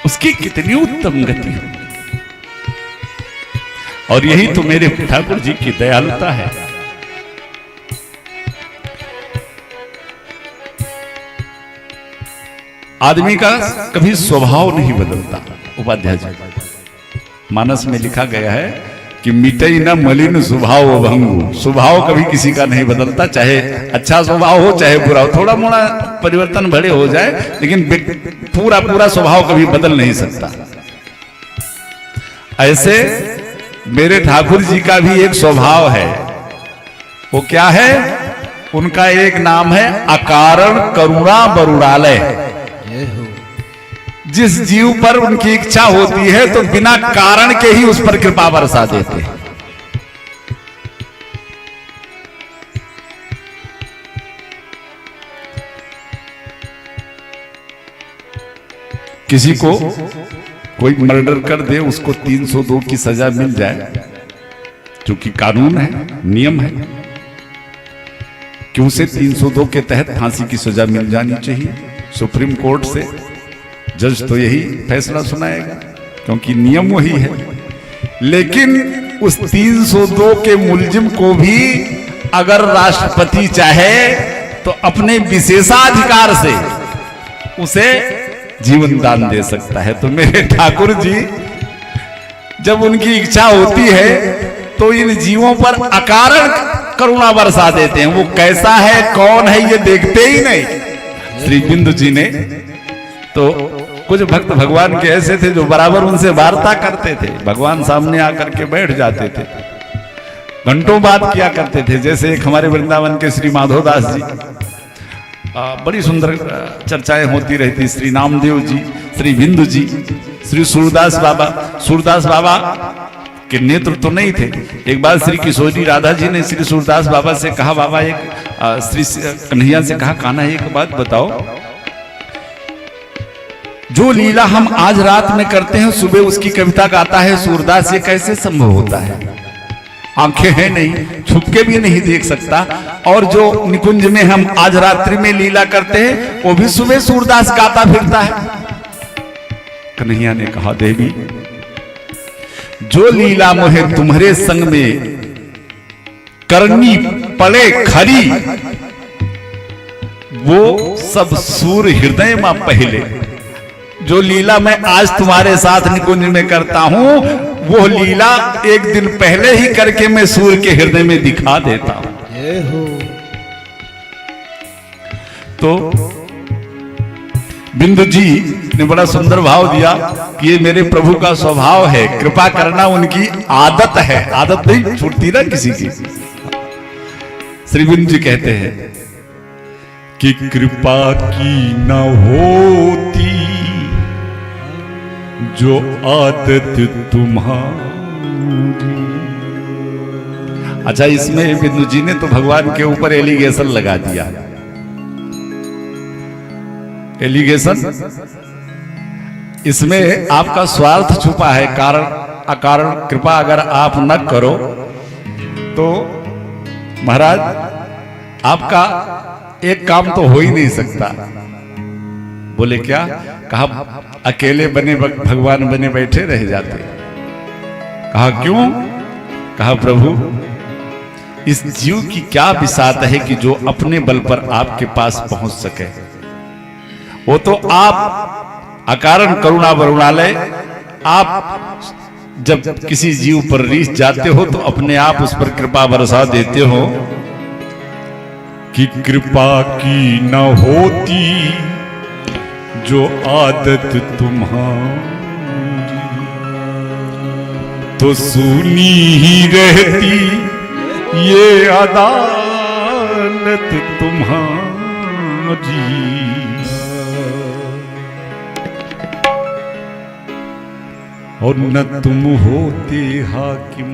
उसकी कितनी उत्तम गति होगी। और यही तो मेरे ठाकुर जी की दयालुता है। आदमी का कभी स्वभाव नहीं बदलता। उपाध्याय जी मानस में लिखा गया है कि मिटई न मलिन स्वभाव भंगु, स्वभाव कभी किसी का नहीं बदलता, चाहे अच्छा स्वभाव हो चाहे बुरा हो, थोड़ा मोड़ा परिवर्तन भले हो जाए, लेकिन पूरा स्वभाव कभी बदल नहीं सकता। ऐसे मेरे ठाकुर जी का भी एक स्वभाव है। वो क्या है? उनका एक नाम है अकारण करुणा बरुड़ालय। जिस जीव पर उनकी इच्छा होती है तो बिना कारण के ही उस पर कृपा बरसा देते हैं। किसी को कोई मर्डर कर दे, उसको 302 की सजा मिल जाए, जो कि कानून है, नियम है कि उसे 302 के तहत फांसी की सजा मिल जानी चाहिए। सुप्रीम कोर्ट से जज तो यही फैसला सुनाएगा, क्योंकि नियम वही है। लेकिन उस 302 के मुलजिम को भी अगर राष्ट्रपति चाहे तो अपने विशेषाधिकार से उसे जीवन दान दे सकता है। तो मेरे ठाकुर जी जब उनकी इच्छा होती है तो इन जीवों पर अकारण करुणा बरसा देते हैं। वो कैसा है, कौन है, ये देखते ही नहीं। श्री बिंदु जी ने तो कुछ भक्त भगवान के ऐसे थे जो बराबर उनसे वार्ता करते थे, भगवान सामने आकर के बैठ जाते थे, घंटों बात किया करते थे। जैसे एक हमारे वृंदावन के श्री माधोदास जी, बड़ी सुंदर चर्चाएं होती रहती। श्री नामदेव जी, श्री बिंदु जी, श्री सूरदास बाबा। सूरदास बाबा के नेत्र तो नहीं थे। एक बार श्री किशोरी राधा जी ने श्री सूरदास बाबा से कहा, बाबा एक श्री कन्हैया से कहा, कान्हा एक बात बताओ, जो लीला हम आज रात में करते हैं सुबह उसकी कविता गाता है सूरदास, ये कैसे संभव होता है? आंखें हैं नहीं, छुप के भी नहीं देख सकता, और जो निकुंज में हम आज रात्रि में लीला करते हैं वो भी सुबह सूरदास गाता फिरता है। कन्हैया ने कहा, देवी जो लीला मोहे तुम्हारे संग में करनी पड़े खरी, वो सब सूर हृदय में पहले। जो लीला मैं आज तुम्हारे साथ निकुंज में करता हूं वो लीला एक दिन पहले ही करके मैं सूर्य के हृदय में दिखा देता हूं। तो बिंदु जी ने बड़ा सुंदर भाव दिया कि ये मेरे प्रभु का स्वभाव है, कृपा करना उनकी आदत है, आदत नहीं छूटती ना किसी की। श्री बिंदु जी कहते हैं कि कृपा की न होती जो आदत तुम्हारी, अच्छा, इसमें बिंदु जी ने तो भगवान के ऊपर एलिगेशन लगा दिया। एलिगेशन, इसमें आपका स्वार्थ छुपा है। कारण अकारण कृपा अगर आप न करो तो महाराज आपका एक काम तो हो ही नहीं सकता। बोले क्या? कहा अकेले बने भगवान बने बैठे रह जाते। कहा क्यों? कहा प्रभु इस जीव की क्या बिसात है कि जो अपने बल पर आपके पास पहुंच सके। वो तो आप अकारण करुणा वरुणालय, आप जब किसी जीव पर रीस जाते हो तो अपने आप उस पर कृपा बरसा देते हो कि कृपा की न होती जो आदत तुम्हारी तो सुनी ही रहती ये अदालत तुम्हारी। और न तुम होते हाकिम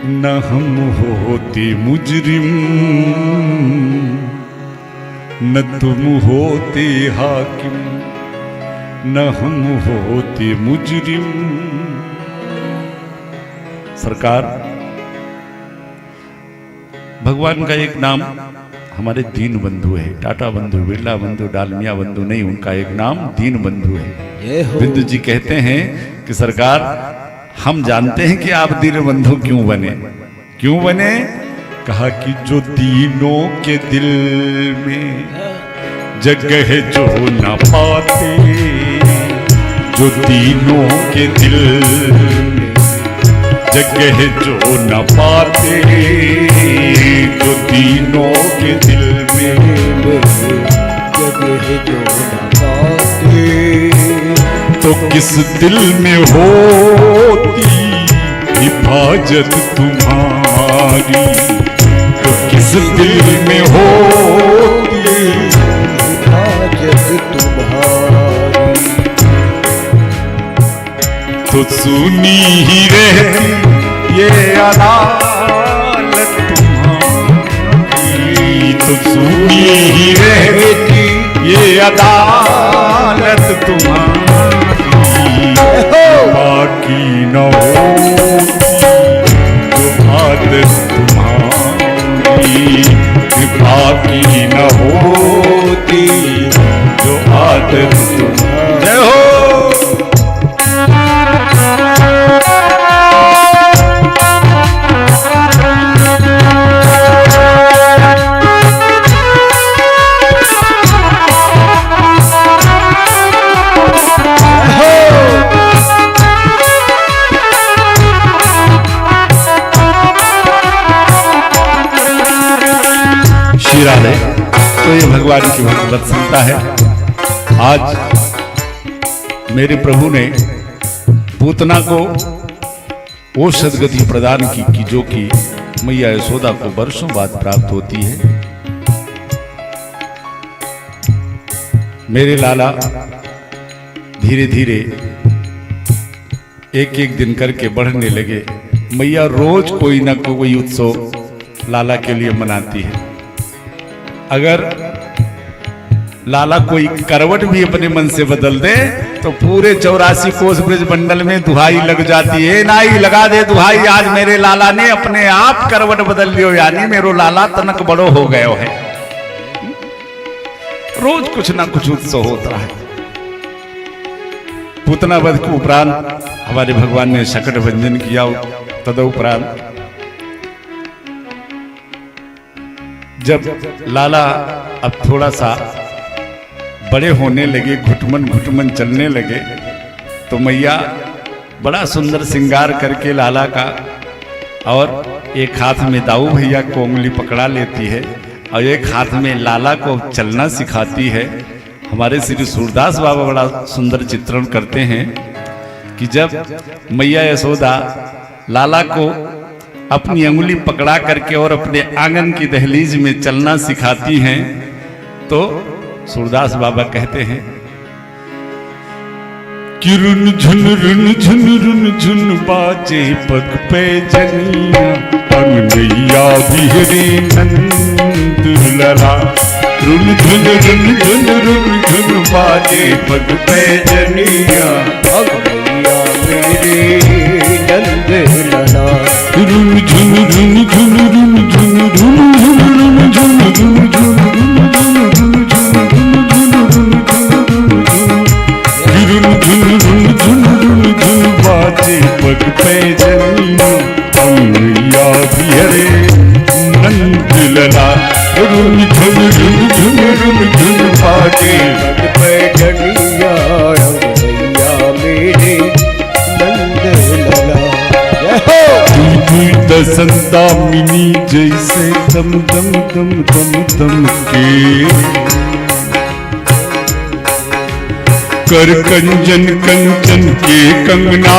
न हम होते मुजरिम, न तुम होते हाकिम न हम होते मुजरिम। सरकार, भगवान का एक नाम हमारे दीन बंधु है। टाटा बंधु, बिरला बंधु, डालमिया बंधु नहीं, उनका एक नाम दीन बंधु है। बिंदु जी कहते हैं कि सरकार हम जानते हैं कि आप दीन बंधु क्यों बने। क्यों बने? कहा कि जो दीनों के दिल में जगह जो न पाते, जो दीनों के दिल में जगह जो न पाते, जो दीनों के दिल में जगह जो न पाते, तो किस दिल में होती हिफाजत तुम्हारी, तो किस दिल में होती हिफाजत तुम्हारी। तो सुनी ही रहती ये अदालत तुम्हारी, तो सुनी ही रहती ये अदालत तुम्हारी। बाकी न होती जो आदत तुम्हारी, बाकी न होती जो आदत तुम्हारी। जय हो। तो ये भगवान की वत्सलता है। आज मेरे प्रभु ने पूतना को वो सदगति प्रदान की कि जो कि मैया यशोदा को वर्षों बाद प्राप्त होती है। मेरे लाला धीरे धीरे एक एक दिन करके बढ़ने लगे। मैया रोज कोई ना कोई उत्सव लाला के लिए मनाती है। अगर लाला कोई करवट भी अपने मन से बदल दे तो पूरे 84 कोस ब्रज मंडल में दुहाई लग जाती है। नाई लगा दे दुहाई, आज मेरे लाला ने अपने आप करवट बदल लियो, यानी मेरो लाला तनक बड़ो हो गयो है। रोज कुछ ना कुछ उत्सव होता है। पूतना वध के उपरांत हमारे भगवान ने शकट भंजन किया। तदुपरांत जब लाला अब थोड़ा सा बड़े होने लगे, घुटमन घुटमन चलने लगे, तो मैया बड़ा सुंदर श्रृंगार करके लाला का और एक हाथ में दाऊ भैया को उंगली पकड़ा लेती है और एक हाथ में लाला को चलना सिखाती है। हमारे श्री सूरदास बाबा बड़ा सुंदर चित्रण करते हैं कि जब मैया यशोदा लाला को अपनी अंगुली पकड़ा करके और अपने आंगन की दहलीज में चलना सिखाती हैं, तो सूरदास बाबा कहते हैं कि रुन झुन रुन झुन रुन झुन बाजे पग पे जनिया, अंगनैया बिहरे नंद लला। रुन झुन रुन झुन रुन झुन बाजे पग पैजनिया। अंगनैया मेरे नंद लला। रुन झुन रुन झुन रुन झुन रुन झुन रुन झुन रुन झुन रुन झुन रुन झुन रुन झुन रुन झुन रुन झुन बाजे पग पैजनिया। अंगनैया बिहरे नंद लला। रुन झुन रुन झुन रुन झुन बाजे पग पैजनिया। अंगनैया मेरे नंद लला। जय हो। दसंता मिनी जैसे दम दम दम दम दम के। कर कंजन कंचन के कंगना।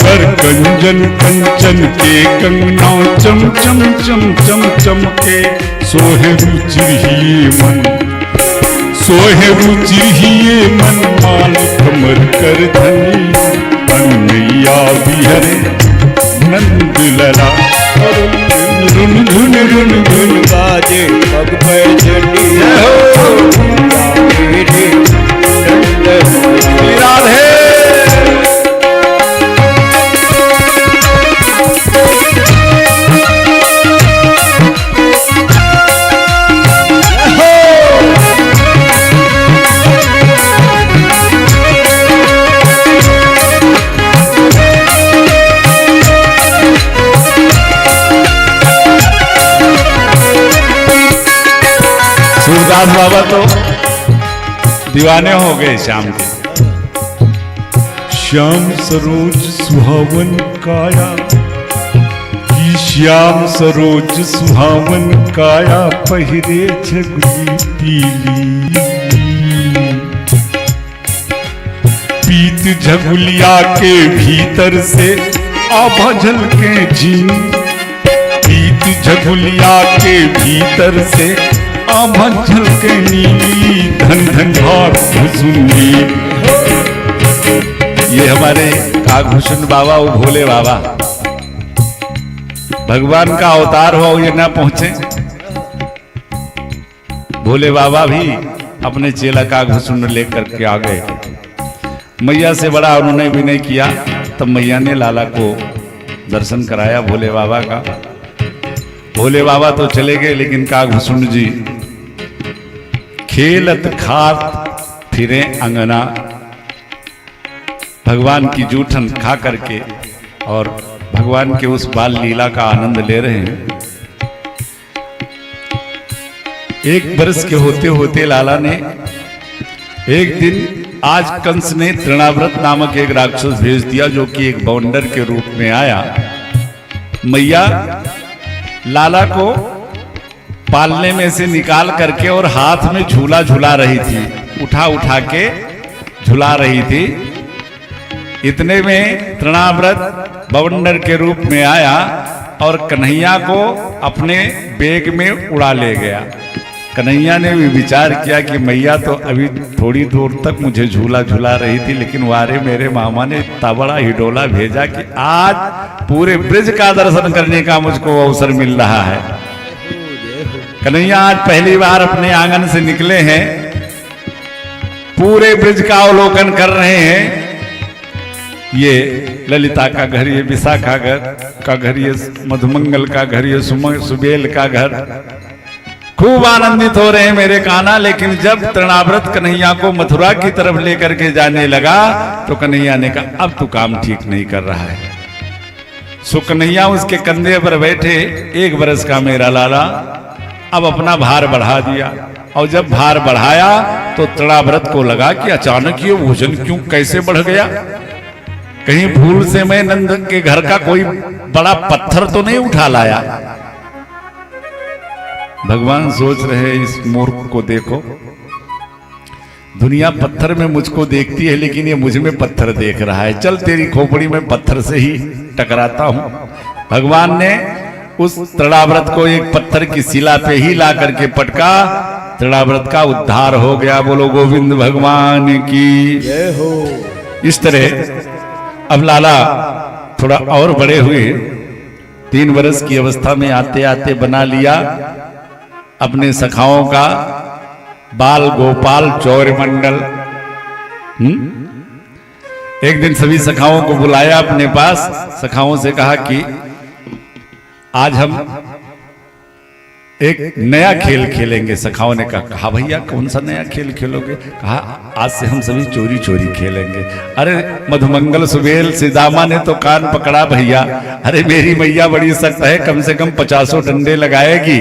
कर कंजन कंचन के कंगना। चम चम चम चम चम के। सोहे रुचिरहिए मन। सोहे रुचिरहिए मन। माल कमर कर धनी। अंगनैया बिहरे नंद लला। रुन झुन रुन झुन बाजे पग पैजनिया। अंगनैया मेरे नंद लला। राधे। सूरदास बाबा तो दीवाने हो गए श्याम के। श्याम सरोज सुहावन काया की। श्याम सरोज सुहावन काया पहिरे झगुली पीली। पीत झगुलिया के भीतर से आभा झलके झीन। पीत झगुलिया के भीतर से आभा के नीली। धन धन भाग भुसुंडी। ये हमारे कागभूषण बाबा वो भोले बाबा भगवान का अवतार हो ये ना पहुंचे। भोले बाबा भी अपने चेला कागभूषण लेकर के आ गए। मैया से बड़ा उन्होंने विनय किया। तब मैया ने लाला को दर्शन कराया भोले बाबा का। भोले बाबा तो चले गए लेकिन कागभूषण जी खेलत खात फिरे अंगना। भगवान की जूठन खा करके और भगवान के उस बाल लीला का आनंद ले रहे हैं। एक बरस के होते होते लाला ने एक दिन आज कंस ने तृणाव्रत नामक एक राक्षस भेज दिया जो कि एक बाउंडर के रूप में आया। मैया लाला को पालने में से निकाल करके और हाथ में झूला झुला रही थी। उठा उठा के झुला रही थी। इतने में तृणाव्रत बाउंडर के रूप में आया और कन्हैया को अपने बेग में उड़ा ले गया। कन्हैया ने भी विचार किया कि मैया तो अभी थोड़ी दूर तक मुझे झूला झुला रही थी लेकिन वारे मेरे मामा ने इतना बड़ा हिडोला भेजा कि आज पूरे ब्रिज का दर्शन करने का मुझको अवसर मिल रहा है। कन्हैया आज पहली बार अपने आंगन से निकले हैं। पूरे ब्रिज का अवलोकन कर रहे हैं। ये ललिता का घर, ये विशाखा का घर, ये मधुमंगल का घर, ये सुबेल का घर। खूब आनंदित हो रहे हैं मेरे कान्हा। लेकिन जब तृणाव्रत कन्हैया को मथुरा की तरफ लेकर के जाने लगा तो कन्हैया ने कहा अब तू काम ठीक नहीं कर रहा है। सो कन्हैया उसके कंधे पर बैठे। 1 बरस का मेरा लाला अब अपना भार बढ़ा दिया। और जब भार बढ़ाया तो तृणाव्रत को लगा कि अचानक ये वजन क्यों कैसे बढ़ गया। कहीं भूल से मैं नंद के घर का कोई बड़ा पत्थर तो नहीं उठा लाया। भगवान सोच रहे इस मूर्ख को देखो, दुनिया पत्थर में मुझको देखती है लेकिन ये मुझ में पत्थर देख रहा है। चल तेरी खोपड़ी में पत्थर से ही टकराता हूं। भगवान ने उस तृणाव्रत को एक पत्थर की शिला पे ही ला करके पटका। तृणाव्रत का उद्धार हो गया। बोलो गोविंद भगवान की जय हो। इस तरह अब लाला थोड़ा और बड़े हुए, 3 वर्ष की अवस्था में आते आते बना लिया अपने सखाओं का बाल गोपाल चौरमंडल। एक दिन सभी सखाओं को बुलाया अपने पास, सखाओं से कहा कि आज हम एक नया खेल खेलेंगे। सखाओं ने कहा भैया कौन सा नया खेल खेलोगे? कहा आज से हम सभी चोरी चोरी खेलेंगे। अरे मधुमंगल सुबेल सीदामा ने तो कान पकड़ा भैया, अरे मेरी मैया बड़ी सख्त है, कम से कम 50 डंडे लगाएगी,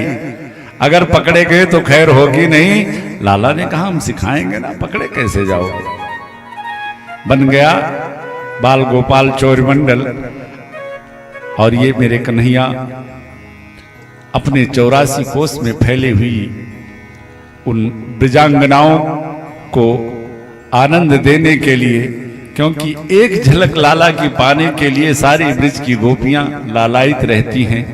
अगर पकड़े गए तो खैर होगी नहीं। लाला ने कहा हम सिखाएंगे ना, पकड़े कैसे जाओगे। बन गया बाल गोपाल चौरमंडल। और ये मेरे कन्हैया अपने 84 कोस में फैले हुई उन ब्रजांगनाओं को आनंद देने के लिए, क्योंकि एक झलक लाला की पाने के लिए सारी ब्रज की गोपियां लालायित रहती हैं।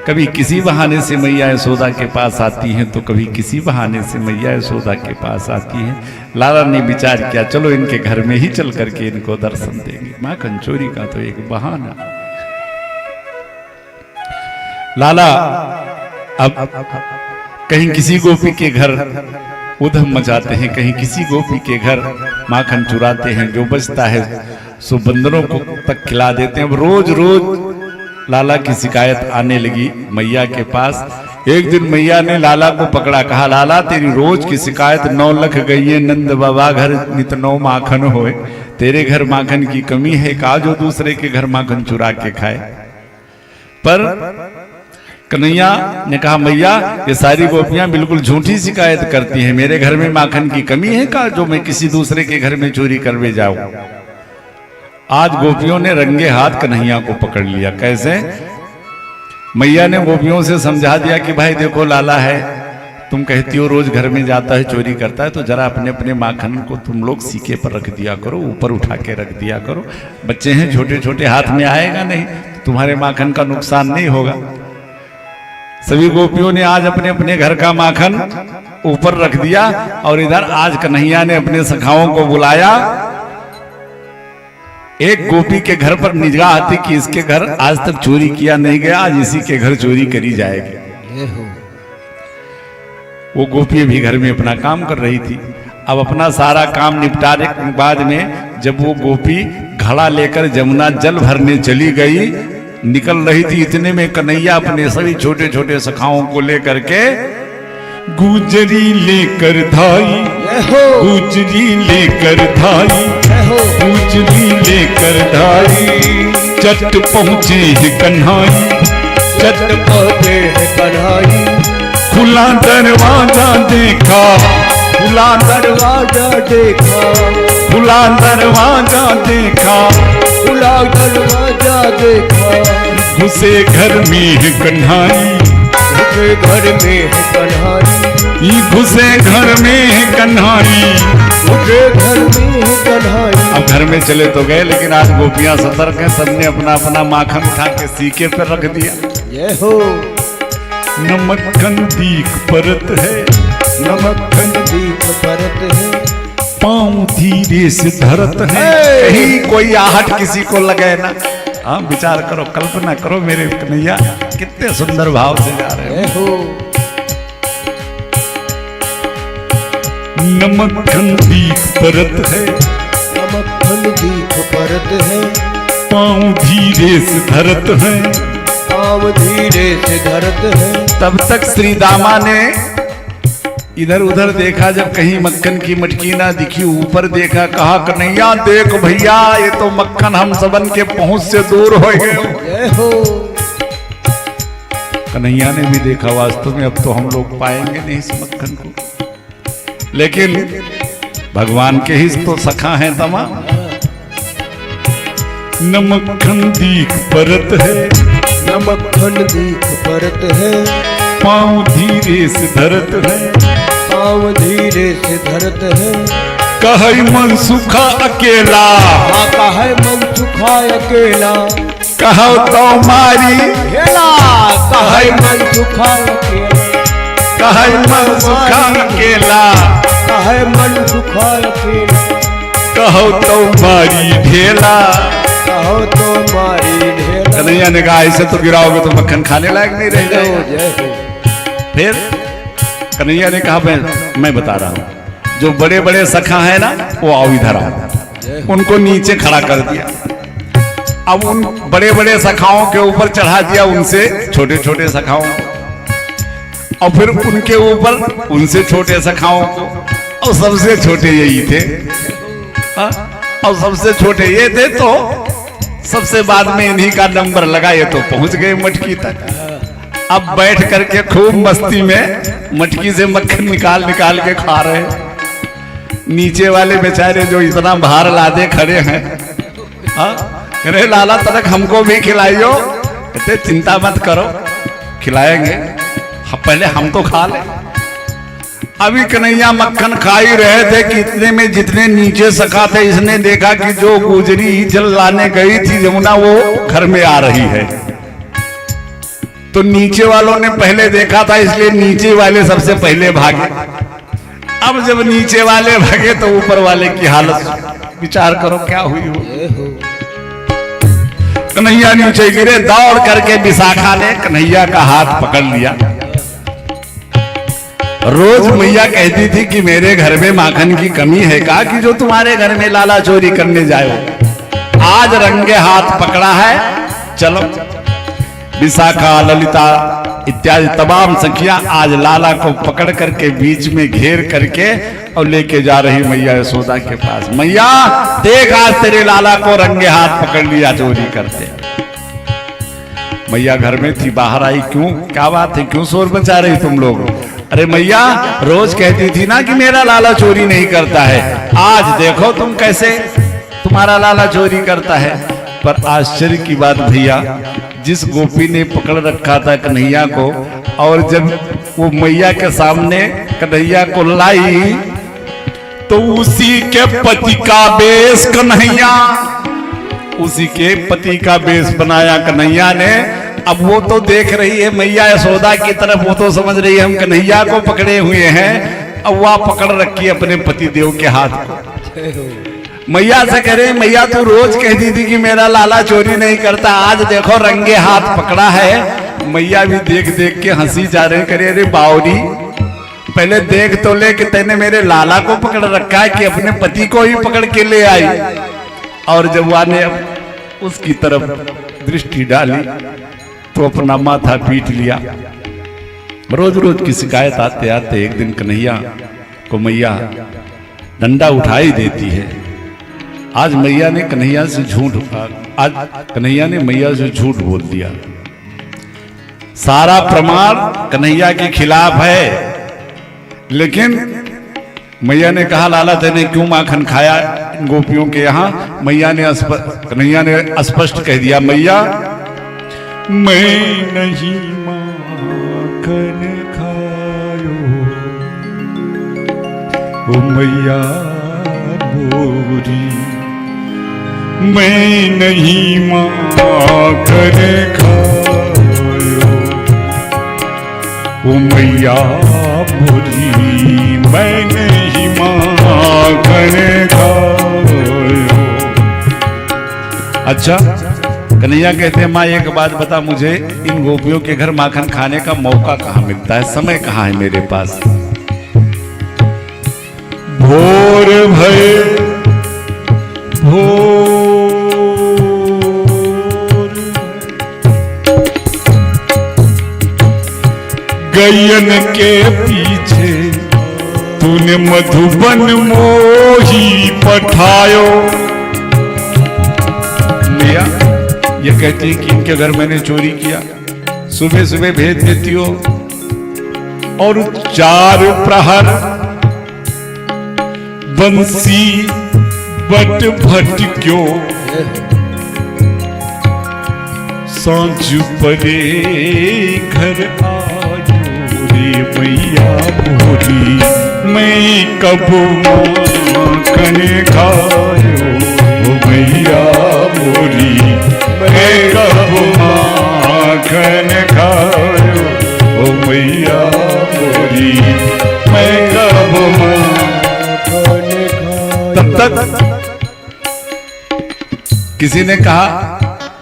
कभी किसी बहाने से मैया यशोदा के पास आती हैं तो कभी किसी बहाने से मैया यशोदा के पास आती हैं। लाला ने विचार किया चलो इनके घर में ही चल करके इनको दर्शन देंगे। माखन चोरी का तो एक बहाना। लाला अब कहीं किसी गोपी के घर उधम मचाते हैं, कहीं किसी गोपी के घर माखन चुराते हैं, जो बचता है सो बंदरों को तक खिला देते हैं। अब रोज रोज लाला की शिकायत आने लगी मैया के पास। एक दिन मैया ने लाला को पकड़ा, कहा लाला तेरी रोज की शिकायत 9 लख गई है, नंद बाबा घर नित 9 माखन होए, तेरे घर माखन की कमी है का जो दूसरे के घर माखन चुरा के खाए। पर कन्हैया ने कहा मैया ये सारी गोपियां बिल्कुल झूठी शिकायत करती हैं, मेरे घर में माखन की कमी है का जो मैं किसी दूसरे के घर में चोरी करवे जाऊं। आज गोपियों ने रंगे हाथ कन्हैया को पकड़ लिया। कैसे? मैया ने गोपियों से समझा दिया कि भाई देखो लाला है, तुम कहती हो रोज घर में जाता है चोरी करता है, तो जरा अपने अपने माखन को तुम लोग सीके पर रख दिया करो, ऊपर उठा के रख दिया करो, बच्चे हैं छोटे छोटे, हाथ में आएगा नहीं, तुम्हारे माखन का नुकसान नहीं होगा। सभी गोपियों ने आज अपने अपने घर का माखन ऊपर रख दिया और इधर आज कन्हैया ने अपने सखाओं को बुलाया। एक गोपी के घर पर निगाह आती कि इसके घर आज तक चोरी किया नहीं गया, आज इसी के घर चोरी करी जाएगी। वो गोपी भी घर में अपना काम कर रही थी। अब अपना सारा काम निपटाने के बाद में जब वो गोपी घड़ा लेकर जमुना जल भरने चली गई, निकल रही थी, इतने में कन्हैया अपने सभी छोटे छोटे सखाओं को लेकर के गुजरी लेकर धाई, गुजरी लेकर धाई, गुजरी लेकर धाई, चट पहुँचे है कन्हाई, चट पहुँचे है कन्हाई, खुला दरवाजा देखा, खुला दरवाजा देखा, खुला दरवाजा देखा, खुला दरवाजा देखा, घुसे घर में है कन्हाई, घुसे घर में है कन्हाई, घुसे घर में है कन्हाई, घुसे घर में है कन्हाई। अब घर में चले तो गए, लेकिन आज गोपियां सतर्क हैं, सबने अपना अपना माखन उठा के सीके पर रख दिया। ये हो नमक्खन दीख परत है, नमक्खन दीख परत है, पाँव धीरे से धरत है, कहीं कोई आहट किसी को लगे ना। हाँ विचार करो, कल्पना करो मेरे कन्हैया कितने सुंदर भाव से जा रहे हो। नमक्खन दीख परत है, नमक्खन दीख परत है, पाँव धीरे से धरत है, पाँव धीरे से धरत है। तब तक श्री दामा ने इधर उधर देखा, जब कहीं मक्खन की मटकी ना दिखी, ऊपर देखा, कहा कन्हैया देख भैया ये तो मक्खन हम सबन के पहुंच से दूर हो गए हो। कन्हैया ने भी देखा वास्तव में अब तो हम लोग पाएंगे नहीं इस मक्खन को, लेकिन भगवान के ही तो सखा हैं तमाम। नमक्खन दीख परत है, नमक्खन दीख परत है, पाँव धीरे से धरत है, पाँव धीरे से धरत है, कहे मन सुखा अकेला, कहे मन सुखा अकेला, कहो तो मारी हेला, कहे मन सुखा अकेला, कहे मन सुखा अकेला, कहे मन सुखा अकेला, कहो तो मारी ढेला, कहो तो मारी ढेर कन्हैया ने कहा ऐसे तो गिराओगे तो मक्खन खाने लायक नहीं रह जाएगा। जय हो। फिर कन्हैया ने कहा मैं बता रहा हूं, जो बड़े बड़े सखा है ना वो आओ इधर आओ। उनको नीचे खड़ा कर दिया। अब उन बड़े बड़े सखाओं के ऊपर चढ़ा दिया उनसे छोटे छोटे सखाओं को, और फिर उनके ऊपर उनसे छोटे सखाओं को, और सबसे छोटे यही थे। हाँ? और सबसे छोटे ये थे तो सबसे बाद में इन्हीं का नंबर लगा, ये तो पहुंच गए मटकी तक। अब बैठ करके खूब मस्ती में मटकी से मक्खन निकाल निकाल के खा रहे हैं। नीचे वाले बेचारे जो इतना भार लादे खड़े हैं, अरे लाला तनक हमको भी खिलाइयो। कहते चिंता मत करो खिलाएंगे, पहले हम तो खा ले। अभी कन्हैया मक्खन खा ही रहे थे कि इतने में जितने नीचे सखा थे, इसने देखा कि जो गुजरी जल लाने गई थी जमुना वो घर में आ रही है। तो नीचे वालों ने पहले देखा था, इसलिए नीचे वाले सबसे पहले भागे। अब जब नीचे वाले भागे तो ऊपर वाले की हालत विचार करो क्या हुई हो। कन्हैया नीचे गिरे, दौड़ करके विशाखा ने कन्हैया का हाथ पकड़ लिया। रोज मैया कहती थी कि मेरे घर में माखन की कमी है का कि जो तुम्हारे घर में लाला चोरी करने जाओ। आज रंगे हाथ पकड़ा है, चलो। विशाखा, ललिता इत्यादि तमाम सखियां आज लाला को पकड़ करके बीच में घेर करके और लेके जा रही मैया यशोदा के पास। मैया देख, आज तेरे लाला को रंगे हाथ पकड़ लिया चोरी करते। मैया घर में थी, बाहर आई। क्यों, क्या बात है, क्यों शोर मचा रही तुम लोग? अरे मैया रोज कहती थी ना कि मेरा लाला चोरी नहीं करता है, आज देखो तुम कैसे तुम्हारा लाला चोरी करता है। पर आश्चर्य की बात भैया, जिस गोपी ने पकड़ रखा था कन्हैया को, और जब वो मैया के सामने कन्हैया को लाई तो उसी के पति का बेस कन्हैया, उसी के पति का बेस बनाया कन्हैया ने। अब वो तो देख रही है मैया यशोदा की तरफ, वो तो समझ रही है हम कन्हैया को पकड़े हुए हैं। अब वह पकड़ रखी अपने पति देव के हाथ को। मैया से कह रहे, मैया तू रोज कहती थी कि मेरा लाला चोरी नहीं करता, आज देखो रंगे हाथ पकड़ा है। मैया भी देख देख के हंसी जा रहे, करे अरे बावरी पहले देख तो ले कि तैने मेरे लाला को पकड़ रखा है कि अपने पति को ही पकड़ के ले आई। और जब वह ने उसकी तरफ दृष्टि डाली तो अपना माथा पीट लिया। रोज रोज की शिकायत आते आते एक दिन कन्हैया को मैया डंडा उठा ही देती है। आज मैया ने कन्हैया से आज कन्हैया ने मैया से झूठ बोल दिया। सारा प्रमाण कन्हैया के खिलाफ है, लेकिन मैया ने कहा लाला तेने क्यों माखन खाया इन गोपियों के यहाँ? कन्हैया ने स्पष्ट कह दिया, मैया मैं नहीं माखन खायो, ओ मैया बोरी मैं नहीं माखन खायो, ओ मैया बोरी मैं नहीं माखन खायो। अच्छा, कन्हैया कहते हैं माँ एक बात बता, मुझे इन गोपियों के घर माखन खाने का मौका कहाँ मिलता है, समय कहाँ है मेरे पास? भोर भय भोर गयन के पीछे तूने मधुबन मोही पठायो। मैया ये कहती कि इनके घर मैंने चोरी किया, सुबह सुबह भेज देती हो और 4 प्रहर बंसी बट भट क्यों सांझ परे घर आयो रे मैया बोली मैं कब माखन खायो, मैया बोली मैं कब माखन खायो, ओ मैया बोली मैं कब माखन खायो। तब तक किसी ने कहा,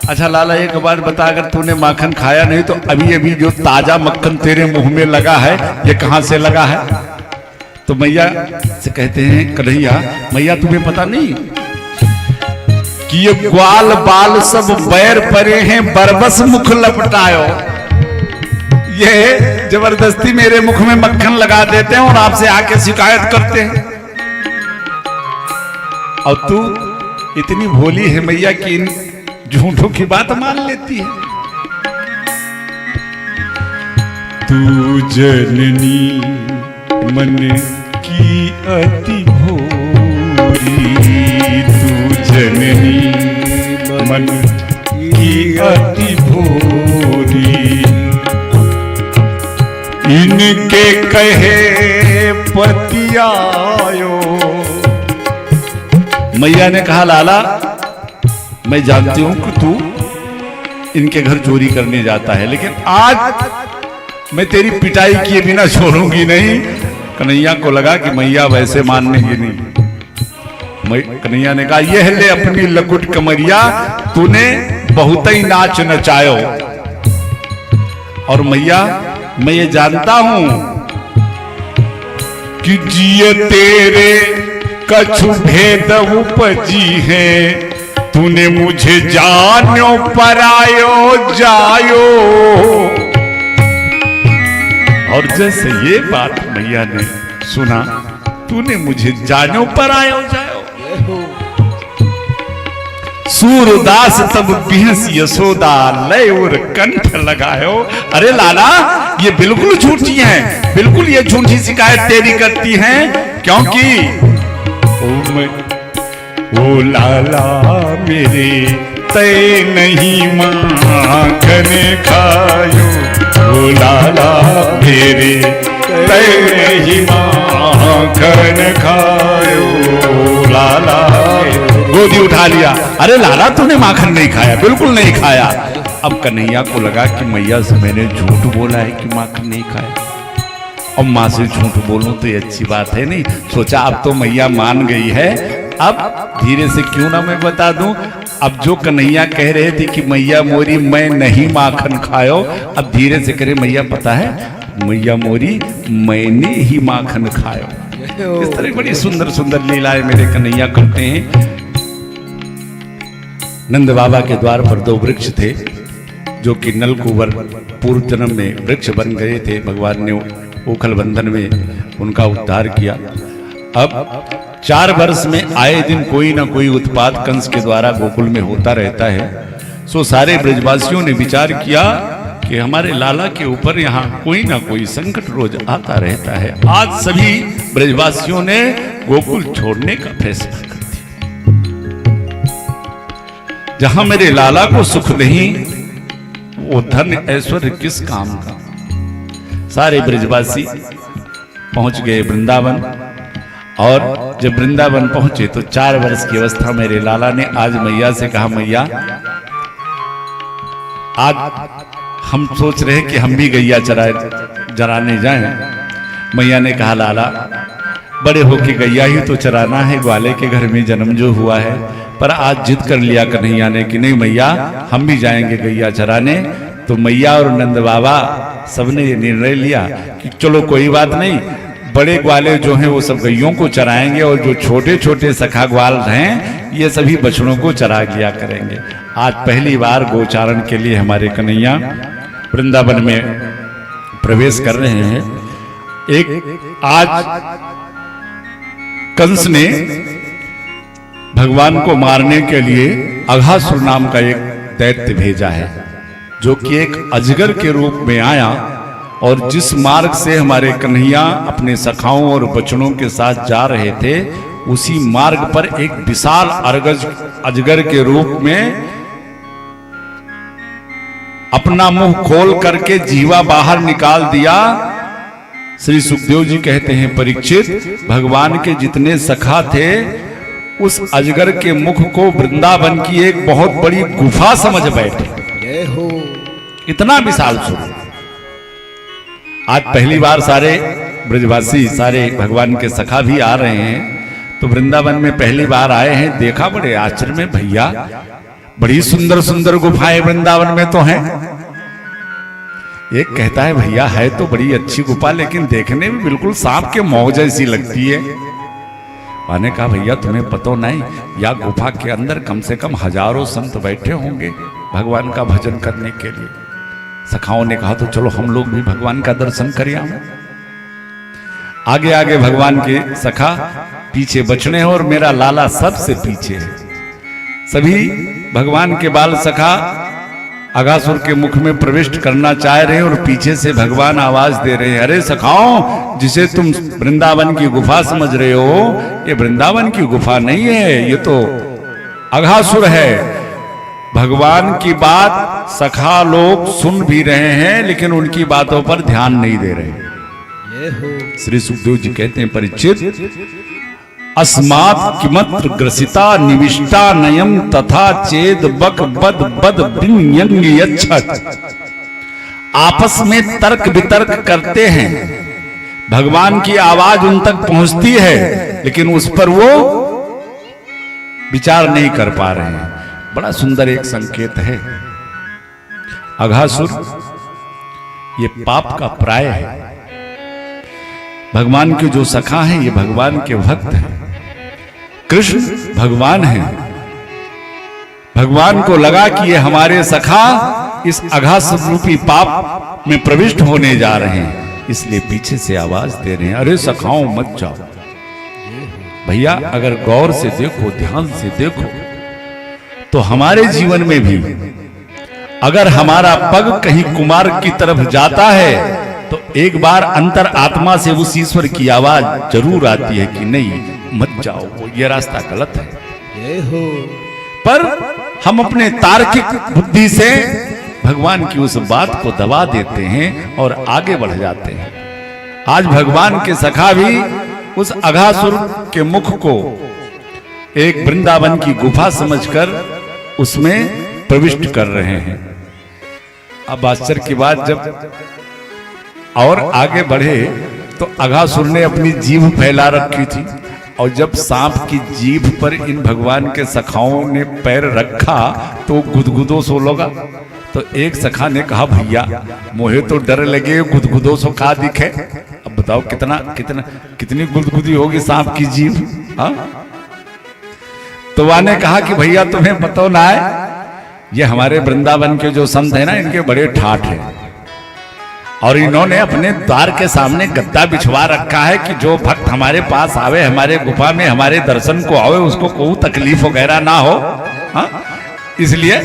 अच्छा लाला एक बार बता, अगर तूने माखन खाया नहीं तो अभी अभी जो ताजा मक्खन तेरे मुंह में लगा है ये कहां से लगा है? तो मैया से कहते हैं, कन्हैया मैया तुम्हें पता नहीं कि ये ग्वाल बाल सब बैर परे हैं, बरबस मुख लपटायो, ये जबरदस्ती मेरे मुख में मक्खन लगा देते हैं और आपसे आके शिकायत करते हैं। और तू इतनी भोली है मैया कि इन झूठों की बात मान लेती है। तू जननी मन की अति भोरी, तू जननी मन की अति भोरी, इनके कहे पतियायो। मैया ने कहा, लाला मैं जानती हूं कि तू इनके घर चोरी करने जाता है, लेकिन आज मैं तेरी पिटाई किए बिना छोड़ूंगी नहीं। कन्हैया को लगा कि मैया वैसे मानेगी नहीं। कन्हैया ने कहा, यह ले अपनी लकुट कमरिया, तूने बहुत ही नाच नचायो। और मैया मैं ये जानता हूं कि जिये तेरे कछु भेद उपजी है, तूने मुझे जानो परायो जायो। और जैसे ये बात मैया ने सुना, तूने मुझे जानो परायो जायो, सूरदास तब बिहस यशोदा लय और कंठ लगायो। अरे लाला ये बिल्कुल झूठी हैं, बिल्कुल ये झूठी शिकायत तेरी करती हैं, क्योंकि ओ लाला मेरे तय नहीं माखन खायो, ओ लाला मेरे तय नहीं माखन खायो, लाला गोदी उठा लिया। अरे लाला तूने माखन नहीं खाया, बिल्कुल नहीं खाया। अब कन्हैया को लगा कि मैया से मैंने झूठ बोला है कि माखन नहीं खाया, अब माँ से झूठ बोलूं तो ये अच्छी बात है नहीं। सोचा अब तो मैया मान गई है, अब धीरे से क्यों ना मैं बता दूं। अब जो कन्हैया कह रहे थे कि मैया मोरी मैं नहीं माखन खायो, अब धीरे से करे मैया पता है मैया मोरी मैंने ही माखन खायो। इस तरह बड़ी सुंदर सुंदर लीलाएं मेरे कन्हैया करते हैं। नंद बाबा के द्वार पर दो वृक्ष थे जो कि नलकुवर पूर्व जन्म में वृक्ष बन गए थे। भगवान ने उखल बंधन में उनका उद्धार किया। अब 4 वर्ष में आए दिन कोई ना कोई उत्पात कंस के द्वारा गोकुल में होता रहता है। सो सारे ब्रजवासियों ने विचार किया कि हमारे लाला के ऊपर यहाँ कोई ना कोई संकट रोज आता रहता है। आज सभी ब्रजवासियों ने गोकुल छोड़ने का फैसला कर दिया। जहां मेरे लाला को सुख नहीं, वो धन ऐश्वर्य किस काम का। सारे ब्रजवासी पहुंच गए वृंदावन, और जब वृंदावन पहुंचे तो 4 वर्ष की अवस्था मेरे लाला ने आज मैया से कहा, मैया आज हम सोच रहे कि हम भी गैया चराने जाएं। मैया ने कहा, लाला बड़े होके गैया ही तो चराना है, ग्वाले के घर में जन्म जो हुआ है। पर आज जिद कर लिया कन्हैया ने कि नहीं मैया हम भी जाएंगे गैया चराने। तो मैया और नंद बाबा सबने ये निर्णय लिया कि चलो कोई बात नहीं, बड़े ग्वाले जो हैं वो सब गैयों को चराएंगे और जो छोटे छोटे सखा ग्वाल हैं ये सभी बछड़ों को चरा लिया करेंगे। आज पहली बार गोचारण के लिए हमारे कन्हैया वृंदावन में प्रवेश कर रहे हैं। एक आज कंस ने भगवान को मारने के लिए अघासुर नाम का एक दैत्य भेजा है, जो कि एक अजगर के रूप में आया। और जिस मार्ग से हमारे कन्हैया अपने सखाओं और बचनों के साथ जा रहे थे, उसी मार्ग पर एक विशाल अजगर के रूप में अपना मुंह खोल करके जीवा बाहर निकाल दिया। श्री सुखदेव जी कहते हैं, परीक्षित भगवान के जितने सखा थे उस अजगर के मुख को वृंदावन की एक बहुत बड़ी गुफा समझ बैठे। जय हो। इतना विशाल स्वरूप। आज पहली बार सारे ब्रजवासी सारे भगवान के सखा भी आ रहे हैं, तो वृंदावन में पहली बार आए हैं। देखा बड़े आश्चर्य में, भैया बड़ी सुंदर सुंदर गुफाएं वृंदावन में तो हैं। एक कहता है भैया है तो बड़ी अच्छी गुफा, लेकिन देखने में बिल्कुल सांप के मोह जैसी लगती है। मैंने कहा भैया तुम्हें पता नहीं, या गुफा के अंदर कम से कम हजारों संत बैठे होंगे भगवान का भजन करने के लिए। सखाओं ने कहा तो चलो हम लोग भी भगवान का दर्शन करें। आगे आगे भगवान के सखा, पीछे बछड़े हैं और मेरा लाला सबसे पीछे है। सभी भगवान के बाल सखा अघासुर के मुख में प्रविष्ट करना चाह रहे हैं और पीछे से भगवान आवाज दे रहे हैं, अरे सखाओं, जिसे तुम वृंदावन की गुफा समझ रहे हो, ये वृंदावन की गुफा नहीं है, ये तो अघासुर है। भगवान की बात सखा लोग सुन भी रहे हैं, लेकिन उनकी बातों पर ध्यान नहीं दे रहे। श्री सुखदेव जी कहते हैं, परिचित अस्मात् किमत्र ग्रसिता निविष्टा नयम तथा चेद बक बद बद बिन्यंग यच्छत। आपस में तर्क वितर्क करते हैं, भगवान की आवाज उन तक पहुंचती है, लेकिन उस पर वो विचार नहीं कर पा रहे हैं। बड़ा सुंदर एक संकेत है। अघासुर ये पाप का प्राय है। भगवान के जो सखा हैं ये भगवान के भक्त हैं। कृष्ण भगवान हैं। भगवान को लगा कि ये हमारे सखा इस अघासुर रूपी पाप में प्रविष्ट होने जा रहे हैं, इसलिए पीछे से आवाज दे रहे हैं, अरे सखाओं मत जाओ। भैया अगर गौर से देखो, ध्यान से देखो, तो हमारे जीवन में भी अगर हमारा पग कहीं कुमार की तरफ जाता है तो एक बार अंतर आत्मा से उस ईश्वर की आवाज जरूर आती है कि नहीं मत जाओ, ये रास्ता गलत है। पर हम अपने तार्किक बुद्धि से भगवान की उस बात को दबा देते हैं और आगे बढ़ जाते हैं। आज भगवान के सखा भी उस अघासुर के मुख को एक वृंदावन की गुफा समझकर उसमें प्रविष्ट कर रहे हैं। अब आश्चर्य की बात, जब और आगे बढ़े तो अघासुर ने अपनी जीभ फैला रखी थी, और जब सांप की जीभ पर इन भगवान के सखाओं ने पैर रखा तो गुदगुदो सो लगा। तो एक सखा ने कहा, भैया मोहे तो डर लगे, गुदगुदो सो का दिखे। अब बताओ कितनी गुदगुदी होगी सांप की जीभ। हाँ, तो वाने कहा कि भैया तुम्हें पता ना है, ये हमारे वृंदावन के जो संत है ना, इनके बड़े ठाठ हैं, और इन्होंने अपने द्वार के सामने गद्दा बिछवा रखा है कि जो भक्त हमारे पास आवे, हमारे गुफा में हमारे दर्शन को आवे, उसको कोई तकलीफ वगैरह ना हो। हाँ? इसलिए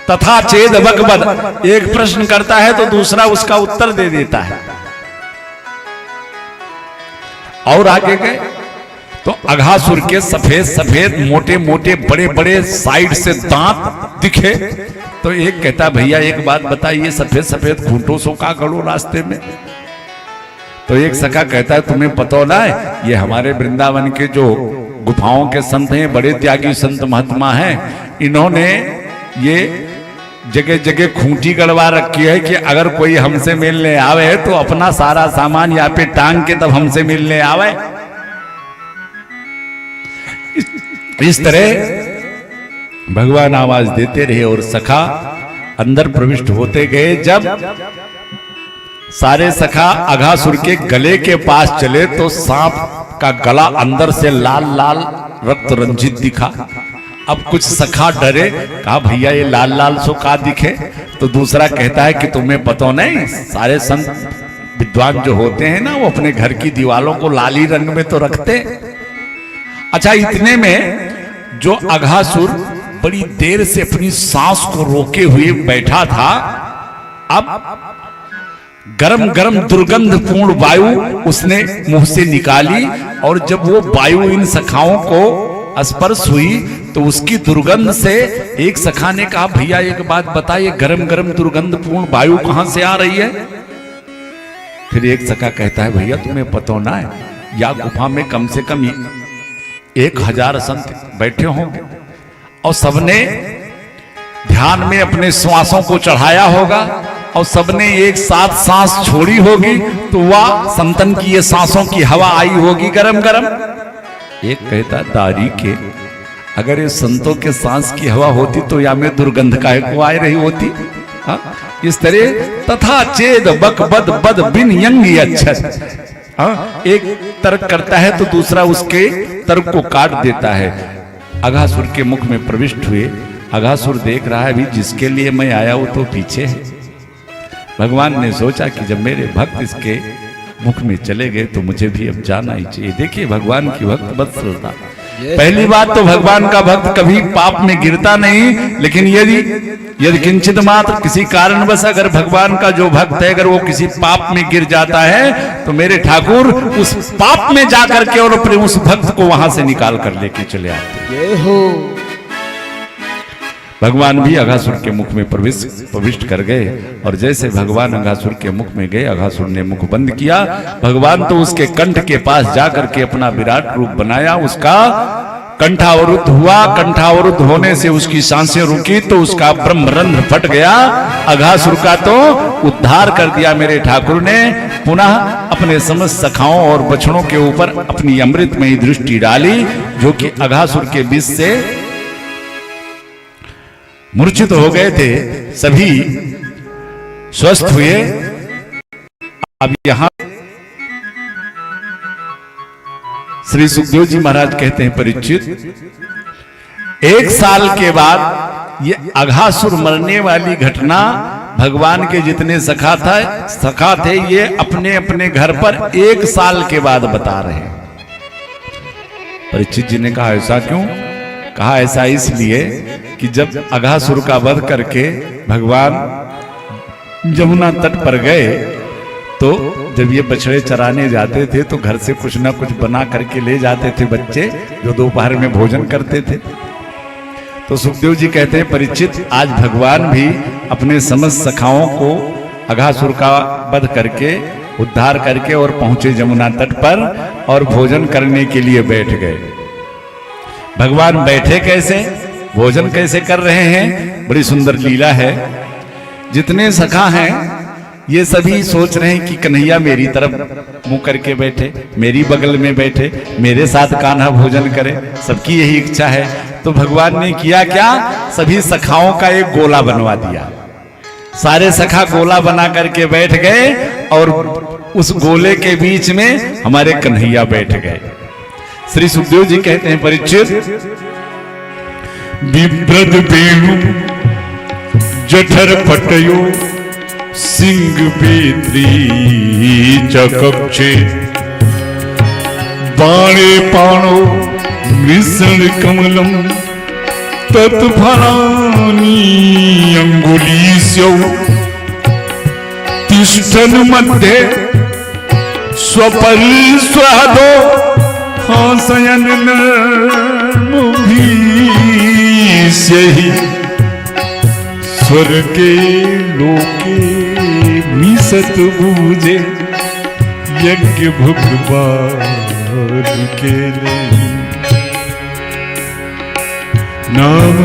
तथा चेद बकबद, एक प्रश्न करता है तो दूसरा उसका उत्तर दे देता है। और आगे गए तो अघासुर के सफेद सफेद मोटे मोटे बड़े बड़े साइड से दांत दिखे। तो एक कहता, भैया एक बात बताइए, सफेद सफेद खूंटों सो का गड़ो रास्ते में। तो एक सखा कहता है, तुम्हें पता ना है, ये हमारे वृंदावन के जो गुफाओं के संत हैं, बड़े त्यागी संत महात्मा हैं, इन्होंने ये जगह जगह खूंटी गड़वा रखी है कि अगर कोई हमसे मिलने आवे तो अपना सारा सामान यहाँ पे टांग के तब हमसे मिलने आवे। इस तरह भगवान आवाज देते रहे और सखा अंदर प्रविष्ट होते गए। जब सारे सखा अघासुर के गले के पास चले तो सांप का गला अंदर से लाल लाल रक्त रंजित दिखा। अब कुछ सखा डरे, कहा भैया ये लाल लाल सो का दिखे। तो दूसरा कहता है कि तुम्हें पता नहीं, सारे संत विद्वान जो होते हैं ना, वो अपने घर की दीवारों को लाली रंग में तो रखते। अच्छा, इतने में जो अघासुर बड़ी देर से अपनी सांस को रोके हुए बैठा था, अब गरम गरम दुर्गंध पूर्ण वायु उसने मुंह से निकाली, और जब वो वायु इन सखाओं को स्पर्श हुई तो उसकी दुर्गंध से एक सखा ने कहा, भैया एक बात बताइए, गरम गरम दुर्गंध पूर्ण वायु कहां से आ रही है। फिर एक सखा कहता है, भैया तुम्हें पता ना है, या गुफा में कम से कम 1000 संत बैठे होंगे, और सबने ध्यान में अपने श्वासों को चढ़ाया होगा, और सबने एक साथ सांस छोड़ी होगी, तो वह संतन की ये सांसों की हवा आई होगी गरम गरम। एक कहता, दारी के अगर ये संतों के सांस की हवा होती तो या में दुर्गंध काहे को आ रही होती। हाँ? इस तरह तथा चेद बक बद बद बिन यंगी अक्षर। हाँ? एक तर्क करता है तो दूसरा उसके तर्क को काट देता है। अघासुर के मुख में प्रविष्ट हुए। अघासुर देख रहा है, अभी जिसके लिए मैं आया हूं तो पीछे है। भगवान ने सोचा कि जब मेरे भक्त इसके मुख में चले गए तो मुझे भी अब जाना ही चाहिए। देखिए भगवान की भक्त वत्सलता। पहली बात तो भगवान का भक्त कभी पाप में गिरता नहीं, लेकिन यदि किंचित मात्र किसी कारणवश अगर भगवान का जो भक्त है अगर वो किसी पाप में गिर जाता है तो मेरे ठाकुर उस पाप में जाकर के और अपने उस भक्त को वहां से निकाल कर लेके चले आते। ये हो भगवान भी अघासुर के मुख में प्रविष्ट कर गए और जैसे भगवान अघासुर के मुख में गए, अघासुर ने मुख बंद किया। भगवान तो उसके कंठ के पास जाकर के अपना विराट रूप बनाया, उसका कंठावरुद्ध हुआ। कंठावरुद्ध होने से उसकी सांसें रुकी तो उसका ब्रह्मरंध्र फट गया। अघासुर का तो उद्धार कर दिया मेरे ठाकुर ने। पुनः अपने समस्त सखाओं और बछड़ों के ऊपर अपनी अमृतमयी दृष्टि डाली, जो कि अघासुर के विष से मूर्छित हो गए थे, सभी स्वस्थ हुए। अब यहां श्री सुखदेव जी महाराज कहते हैं, परीक्षित 1 साल के बाद ये अघासुर मरने वाली घटना भगवान के जितने सखा थे ये अपने अपने घर पर 1 साल के बाद बता रहे हैं। परीक्षित जी ने कहा ऐसा क्यों? कहा ऐसा इसलिए कि जब अघासुर का वध करके भगवान जमुना तट पर गए तो जब ये बछड़े चराने जाते थे तो घर से कुछ ना कुछ बना करके ले जाते थे बच्चे, जो दोपहर में भोजन करते थे। तो सुखदेव जी कहते हैं, परीक्षित आज भगवान भी अपने समस्त सखाओं को अघासुर का वध करके उद्धार करके और पहुंचे जमुना तट पर और भोजन करने के लिए बैठ गए। भगवान बैठे कैसे, भोजन कैसे कर रहे हैं, बड़ी सुंदर लीला है। जितने सखा हैं ये सभी सोच रहे हैं कि कन्हैया मेरी तरफ मुंह करके बैठे, मेरी बगल में बैठे, मेरे साथ कान्हा भोजन करे, सबकी यही इच्छा है। तो भगवान ने किया क्या, सभी सखाओं का एक गोला बनवा दिया। सारे सखा गोला बना करके बैठ गए और उस गोले के बीच में हमारे कन्हैया बैठ गए। श्री सुखदेव जी कहते हैं, परीक्षित विप्रद वेणु जठर पटयो सिंह बेत्री चकक्षे बाणे पाणो मृषण कमलम तत्फलानि अंगुलीस्यौ तिष्ठन् मध्ये स्वपरिस्वादो हासयन् नर्मभिषेहि स्वर्गे लोके मिसत बूझे यज्ञ भुगवार के नाम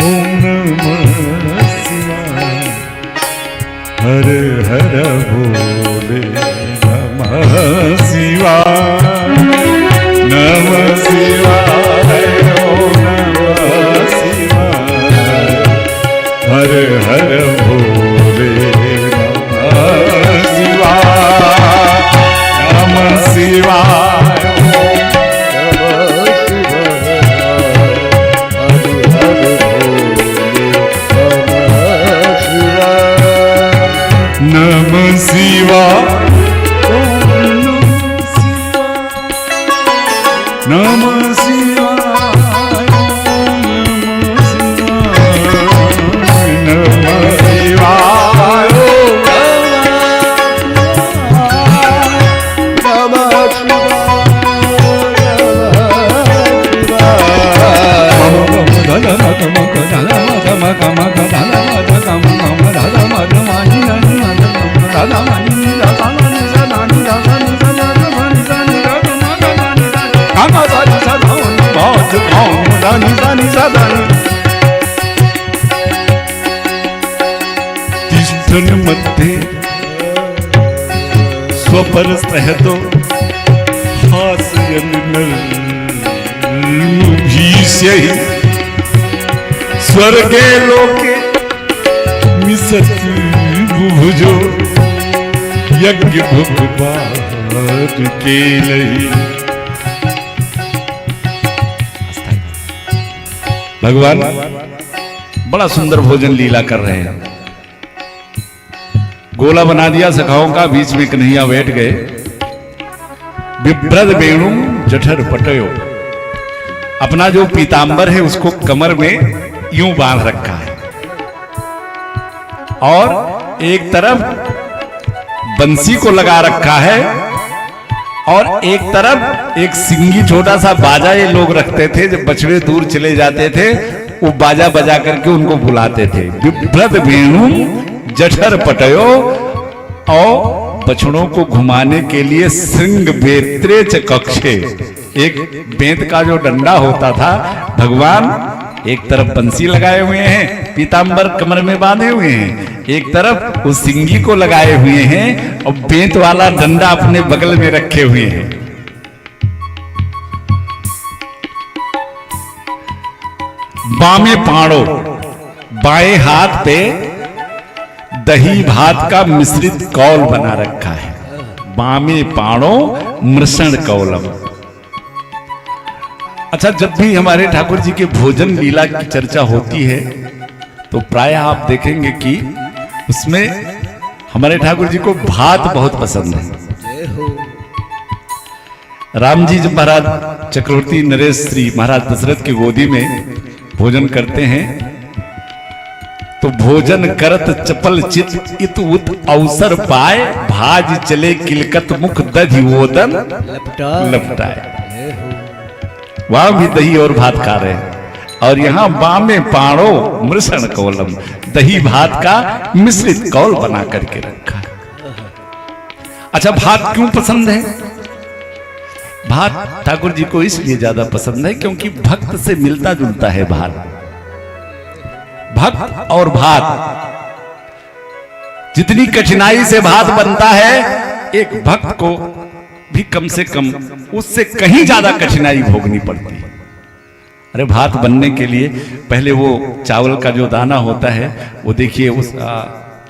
ओम नमः शिवाय हर हर भोले नमः शिवाय नमः शिवाय ओम नमः शिवाय हर हर भोले नमः शिवाय नमः शिवाय नमः शिवाय नमः शिवाय नमः शिवाय तिष्ठन् मध्ये स्वपरस्त्रहतो हास्यन् भीष्यहि स्वर्गे लोके मिसत बुभुजो यज्ञ भुगवार के लही। भगवान बड़ा सुंदर भोजन लीला कर रहे हैं। गोला बना दिया सखाओं का, बीच में कन्हैया बैठ गए। विभ्रद वेणु जठर पटयो, अपना जो पीतांबर है उसको कमर में यूं बांध रखा है और एक तरफ बंसी को लगा रखा है और एक तरफ एक सिंगी छोटा सा बाजा ये लोग रखते थे। जब बछड़े दूर चले जाते थे वो बाजा बजा करके उनको बुलाते थे। विभ्रद वेणु जठर पटयो, और बछड़ों को घुमाने के लिए सिंह बेत्रे च कक्षे, एक बेंत का जो डंडा होता था, भगवान एक तरफ बंसी लगाए हुए हैं, पीतांबर कमर में बांधे हुए हैं, एक तरफ उस सिंगी को लगाए हुए हैं और बेंत वाला डंडा अपने बगल में रखे हुए हैं। बामे पाड़ो, बाएं हाथ पे दही भात का मिश्रित कौल बना रखा है। बामे पाड़ो मृषण कौलम। अच्छा, जब भी हमारे ठाकुर जी के भोजन लीला की चर्चा होती है तो प्राय आप देखेंगे कि उसमें हमारे ठाकुर जी को भात बहुत पसंद है। राम जी जब महाराज चक्रवर्ती नरेश श्री महाराज दशरथ की गोदी में भोजन करते हैं तो भोजन करत चपल चित इत उत अवसर पाए, भाज चले किलकत मुख दधि ओदन लपटाए। वहां भी दही और भात खा रहे हैं और यहाँ बामे पाड़ो मृषण कौलम, दही भात का मिश्रित कौल बना करके रखा है। अच्छा, भात क्यों पसंद है? भात ठाकुर जी को इसलिए ज्यादा पसंद है क्योंकि भक्त से मिलता जुलता है भात। भक्त और भात, जितनी कठिनाई से भात बनता है, एक भक्त को भी कम से कम उससे कहीं ज्यादा कठिनाई भोगनी पड़ती है। अरे भात बनने के लिए पहले वो चावल का जो दाना होता है वो देखिए उस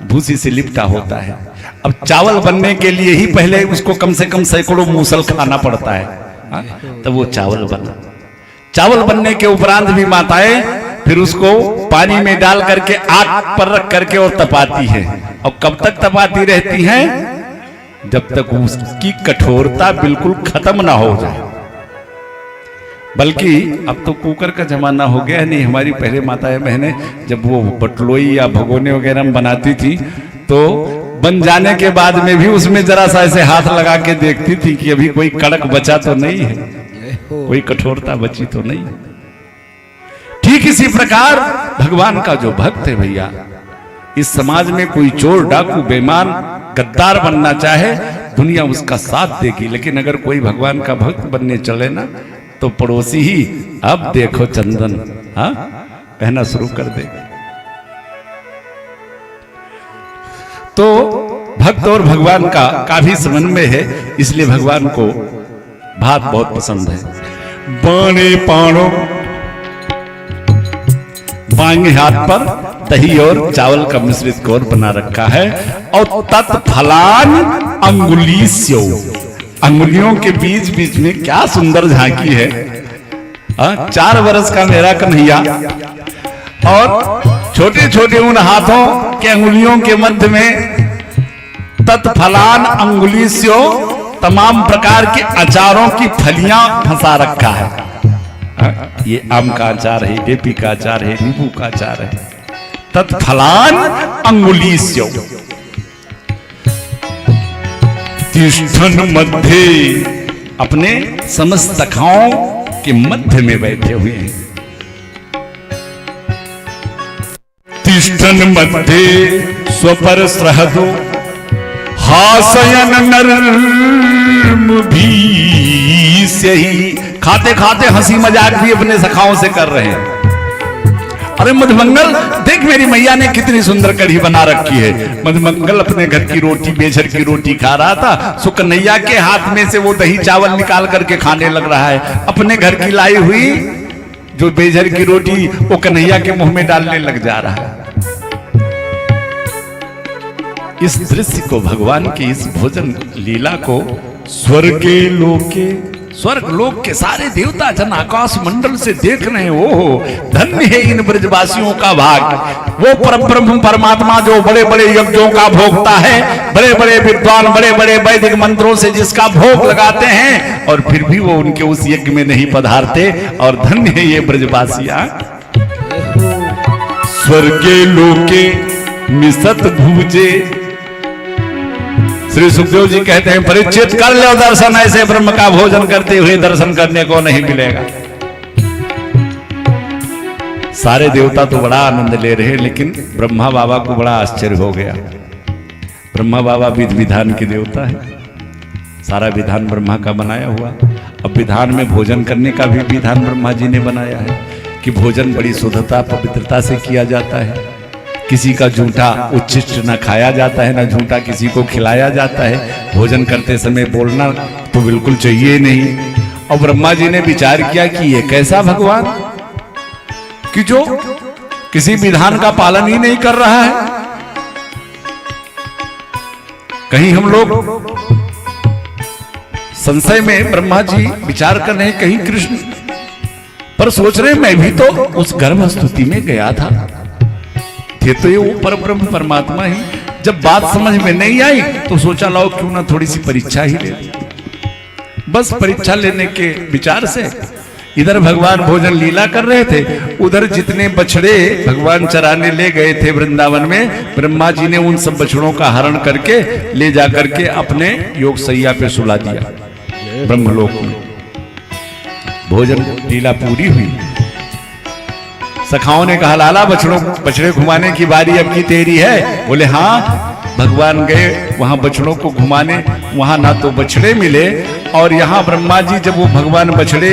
भूसी से लिपटा होता है। अब चावल बनने के लिए ही पहले उसको कम से कम सैकड़ों मूसल खाना पड़ता है, तब वो चावल बना। चावल बनने के उपरांत भी माताएं फिर उसको पानी में डाल करके आग पर रख करके और तपाती है। और कब तक तपाती रहती हैं? जब तक उसकी कठोरता बिल्कुल खत्म ना हो जाए। बल्कि अब तो कुकर का जमाना हो गया है, नहीं हमारी पहले माताएं बहनें जब वो बटलोई या भगोने वगैरह में बनाती थी तो बन जाने के बाद में भी उसमें जरा सा ऐसे हाथ लगा के देखती थी कि अभी कोई कड़क बचा तो नहीं है, कोई कठोरता बची तो नहीं। ठीक इसी प्रकार भगवान का जो भक्त है भैया, इस समाज में कोई चोर डाकू बेईमान गद्दार बनना चाहे दुनिया उसका साथ देगी, लेकिन अगर कोई भगवान का भक्त बनने चले ना तो पड़ोसी ही अब देखो चंदन कहना शुरू कर दे। तो भक्त और भगवान का काफी समन्वय है, इसलिए भगवान को भात बहुत पसंद है। बाणे पाणो, बाएं हाथ पर दही और चावल का मिश्रित कौर बना रखा है और तत्फलान अंगुलीस्यो, अंगुलियों के बीच बीच में क्या सुंदर झांकी है। 4 वर्ष का मेरा कन्हैया और छोटे छोटे उन हाथों के अंगुलियों के मध्य में तत्फलान अंगुलीस्यो, तमाम प्रकार के अचारों की फलियां फंसा रखा है। ये आम का अचार है, डेपी का अचार है, नींबू का अचार है। तत्फलान अंगुलीस्यो तिष्ठन मध्य, अपने समस्त सखाओं के मध्य में बैठे हुए हैं। तिष्ठन मध्य स्वपर सहदो हासयन नर्म भी से ही, खाते खाते हंसी मजाक भी अपने सखाओं से कर रहे हैं। अरे मधुमंगल देख देख मेरी मैया ने कितनी सुंदर कढ़ी बना रखी है। मधुमंगल अपने घर की रोटी, बेझर की रोटी खा रहा था, सो कन्हैया के हाथ में से वो दही चावल निकाल करके खाने लग रहा है। अपने घर की लाई हुई जो बेझर की रोटी वो कन्हैया के मुंह में डालने लग जा रहा है। इस दृश्य को, भगवान की इस भोजन लीला को स्वर्गे लोके, स्वर्ग लोक के सारे देवता जन आकाश मंडल से देख रहे हैं। ओहो, धन्य है इन ब्रजवासियों का भाग। वो परब्रह्म परमात्मा जो बड़े बड़े यज्ञों का भोगता है, बड़े बड़े विद्वान बड़े बड़े वैदिक मंत्रों से जिसका भोग लगाते हैं, और फिर भी वो उनके उस यज्ञ में नहीं पधारते। और धन्य है ये ब्रजवासियां। स्वर्गे लोके मिसत भुजे। श्री सुखदेव जी कहते हैं, परीक्षित कर लो दर्शन, ऐसे ब्रह्म का भोजन करते हुए दर्शन करने को नहीं मिलेगा। सारे देवता तो बड़ा आनंद ले रहे हैं, लेकिन ब्रह्मा बाबा को बड़ा आश्चर्य हो गया। ब्रह्मा बाबा विधि विधान के देवता है, सारा विधान ब्रह्मा का बनाया हुआ। अब विधान में भोजन करने का भी विधान ब्रह्मा जी ने बनाया है कि भोजन बड़ी शुद्धता पवित्रता से किया जाता है। किसी का झूठा उच्छिष्ट न खाया जाता है, न झूठा किसी को खिलाया जाता है। भोजन करते समय बोलना तो बिल्कुल चाहिए नहीं। और ब्रह्मा जी ने विचार किया कि ये कैसा भगवान कि जो किसी विधान का पालन ही नहीं कर रहा है। कहीं हम लोग संशय में ब्रह्मा जी विचार कर रहे हैं, कहीं कृष्ण पर सोच रहे मैं भी तो उस गर्भ स्तुति में गया था, थे तो ये वो परब्रह्म परमात्मा ही। जब बात समझ में नहीं आई तो सोचा लाओ क्यों ना थोड़ी सी परीक्षा ही ले। बस परीक्षा लेने के विचार से इधर भगवान भोजन लीला कर रहे थे, उधर जितने बछड़े भगवान चराने ले गए थे वृंदावन में, ब्रह्मा जी ने उन सब बछड़ों का हरण करके ले जाकर के अपने योग सैया पे सुला दिया। ब्रह्मलोक में भोजन लीला पूरी हुई। सखाओं ने कहा, लाला बछड़े घुमाने की बारी अब की तेरी है। बोले हाँ। भगवान गए वहां बछड़ों को घुमाने, वहां ना तो बछड़े मिले, और यहाँ ब्रह्मा जी जब वो भगवान बछड़े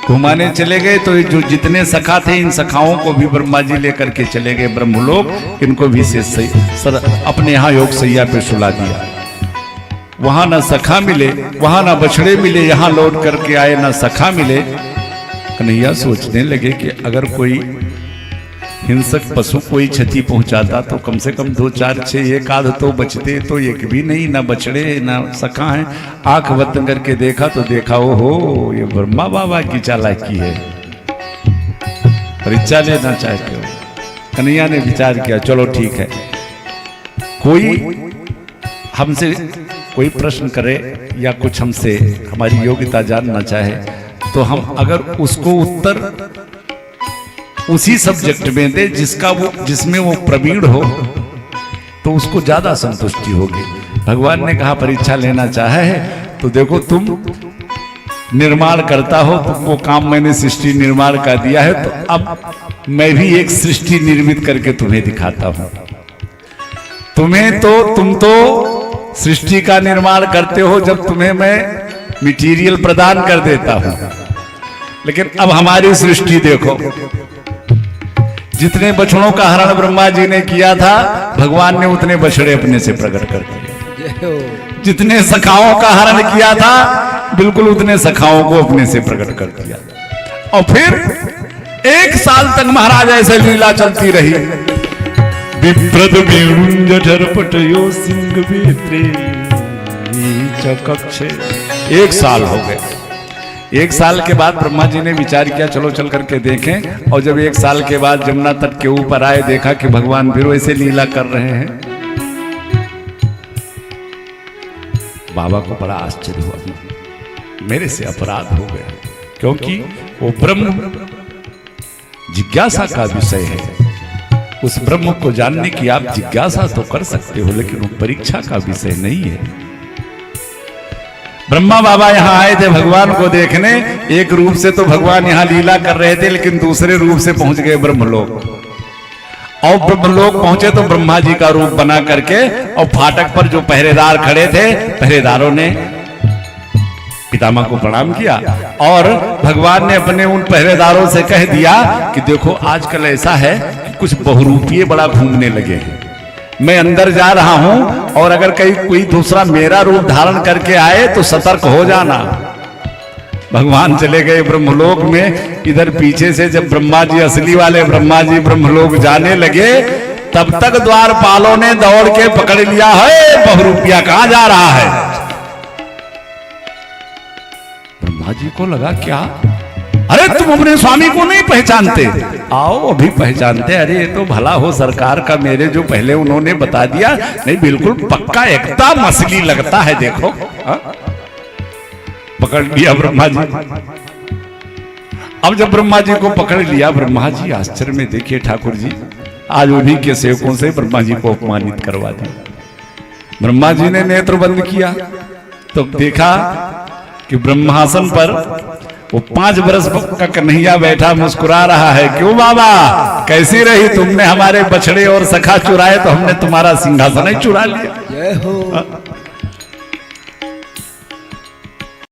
घुमाने चले गए तो जो जितने सखा थे इन सखाओं को भी ब्रह्मा जी लेकर के चले गए ब्रह्मलोक। इनको भी अपने यहाँ योग सैया पे सुला दिया। वहां ना सखा मिले, वहां ना बछड़े मिले, यहाँ लौट करके आए ना सखा मिले। कन्हैया सोचने लगे कि अगर कोई हिंसक पशु कोई क्षति पहुंचाता तो कम से कम 2 4 6 एक आध तो बचते, तो एक भी नहीं, ना बछड़े ना सखा है। आंख बंद करके देखा तो देखा ओहो ये ब्रह्मा बाबा की चालाकी है, परीक्षा लेना चाहते हो। कन्हैया ने विचार किया, चलो ठीक है, कोई हमसे कोई प्रश्न करे या कुछ हमसे हमारी योग्यता जानना चाहे तो हम अगर उसको उत्तर उसी सब्जेक्ट में दे जिसमें वो प्रवीण हो तो उसको ज्यादा संतुष्टि होगी। भगवान ने कहा परीक्षा लेना चाहे है तो देखो तुम निर्माण करता हो, तुमको काम मैंने सृष्टि निर्माण का दिया है, तो अब मैं भी एक सृष्टि निर्मित करके तुम्हें दिखाता हूं। तुम तो सृष्टि का निर्माण करते हो जब तुम्हें मैं मटेरियल प्रदान कर देता हूं, लेकिन अब हमारी सृष्टि देखो। जितने बछड़ों का हरण ब्रह्मा जी ने किया था, भगवान ने उतने बछड़े अपने से प्रकट कर दिए। जितने सखाओं का हरण किया था, बिल्कुल उतने सखाओं को अपने से प्रकट कर दिया। और फिर 1 साल तक महाराज ऐसे लीला चलती रही। विप्रद झरपटयो सिंह बेत्रे चकक्षे। 1 साल हो गए। 1 साल के बाद ब्रह्मा जी ने विचार किया चलो चल करके देखें। और जब 1 साल के बाद जमुना तट के ऊपर आए, देखा कि भगवान फिर वैसे लीला कर रहे हैं। बाबा को बड़ा आश्चर्य हुआ, मेरे से अपराध हो गया, क्योंकि वो ब्रह्म जिज्ञासा का विषय है। उस ब्रह्म को जानने की आप जिज्ञासा तो कर सकते हो, लेकिन वो परीक्षा का विषय नहीं है। ब्रह्मा बाबा यहाँ आए थे भगवान को देखने। एक रूप से तो भगवान यहाँ लीला कर रहे थे, लेकिन दूसरे रूप से पहुंच गए ब्रह्मलोक। और ब्रह्मलोक पहुंचे तो ब्रह्मा जी का रूप बना करके, और फाटक पर जो पहरेदार खड़े थे, पहरेदारों ने पितामह को प्रणाम किया और भगवान ने अपने उन पहरेदारों से कह दिया कि देखो आजकल ऐसा है कि कुछ बहुरूपीय बड़ा घूमने लगे हैं, मैं अंदर जा रहा हूं और अगर कहीं कोई दूसरा मेरा रूप धारण करके आए तो सतर्क हो जाना। भगवान चले गए ब्रह्मलोक में। इधर पीछे से जब ब्रह्मा जी, असली वाले ब्रह्मा जी ब्रह्मलोक जाने लगे, तब तक द्वारपालों ने दौड़ के पकड़ लिया, है बहुरूपिया कहां जा रहा है। ब्रह्मा जी को लगा क्या, अरे तुम अपने स्वामी को नहीं पहचानते? आओ अभी पहचानते। अरे ये तो भला हो सरकार का, मेरे जो पहले उन्होंने बता दिया, नहीं बिल्कुल पक्का एकदम असली लगता है, देखो। पकड़ लिया ब्रह्मा जी। अब जब ब्रह्मा जी को पकड़ लिया, ब्रह्मा जी आश्चर्य में, देखिए ठाकुर जी आज उन्हीं के सेवकों से ब्रह्मा जी को अपमानित करवा दिया। ब्रह्मा जी ने नेत्र बंद किया तो देखा कि ब्रह्मासन पर वो 5 बरस का कन्हैया बैठा मुस्कुरा रहा है। क्यों बाबा, कैसी रही? तुमने हमारे बछड़े और सखा चुराए तो हमने तुम्हारा सिंहासन ही चुरा लिया। जय हो।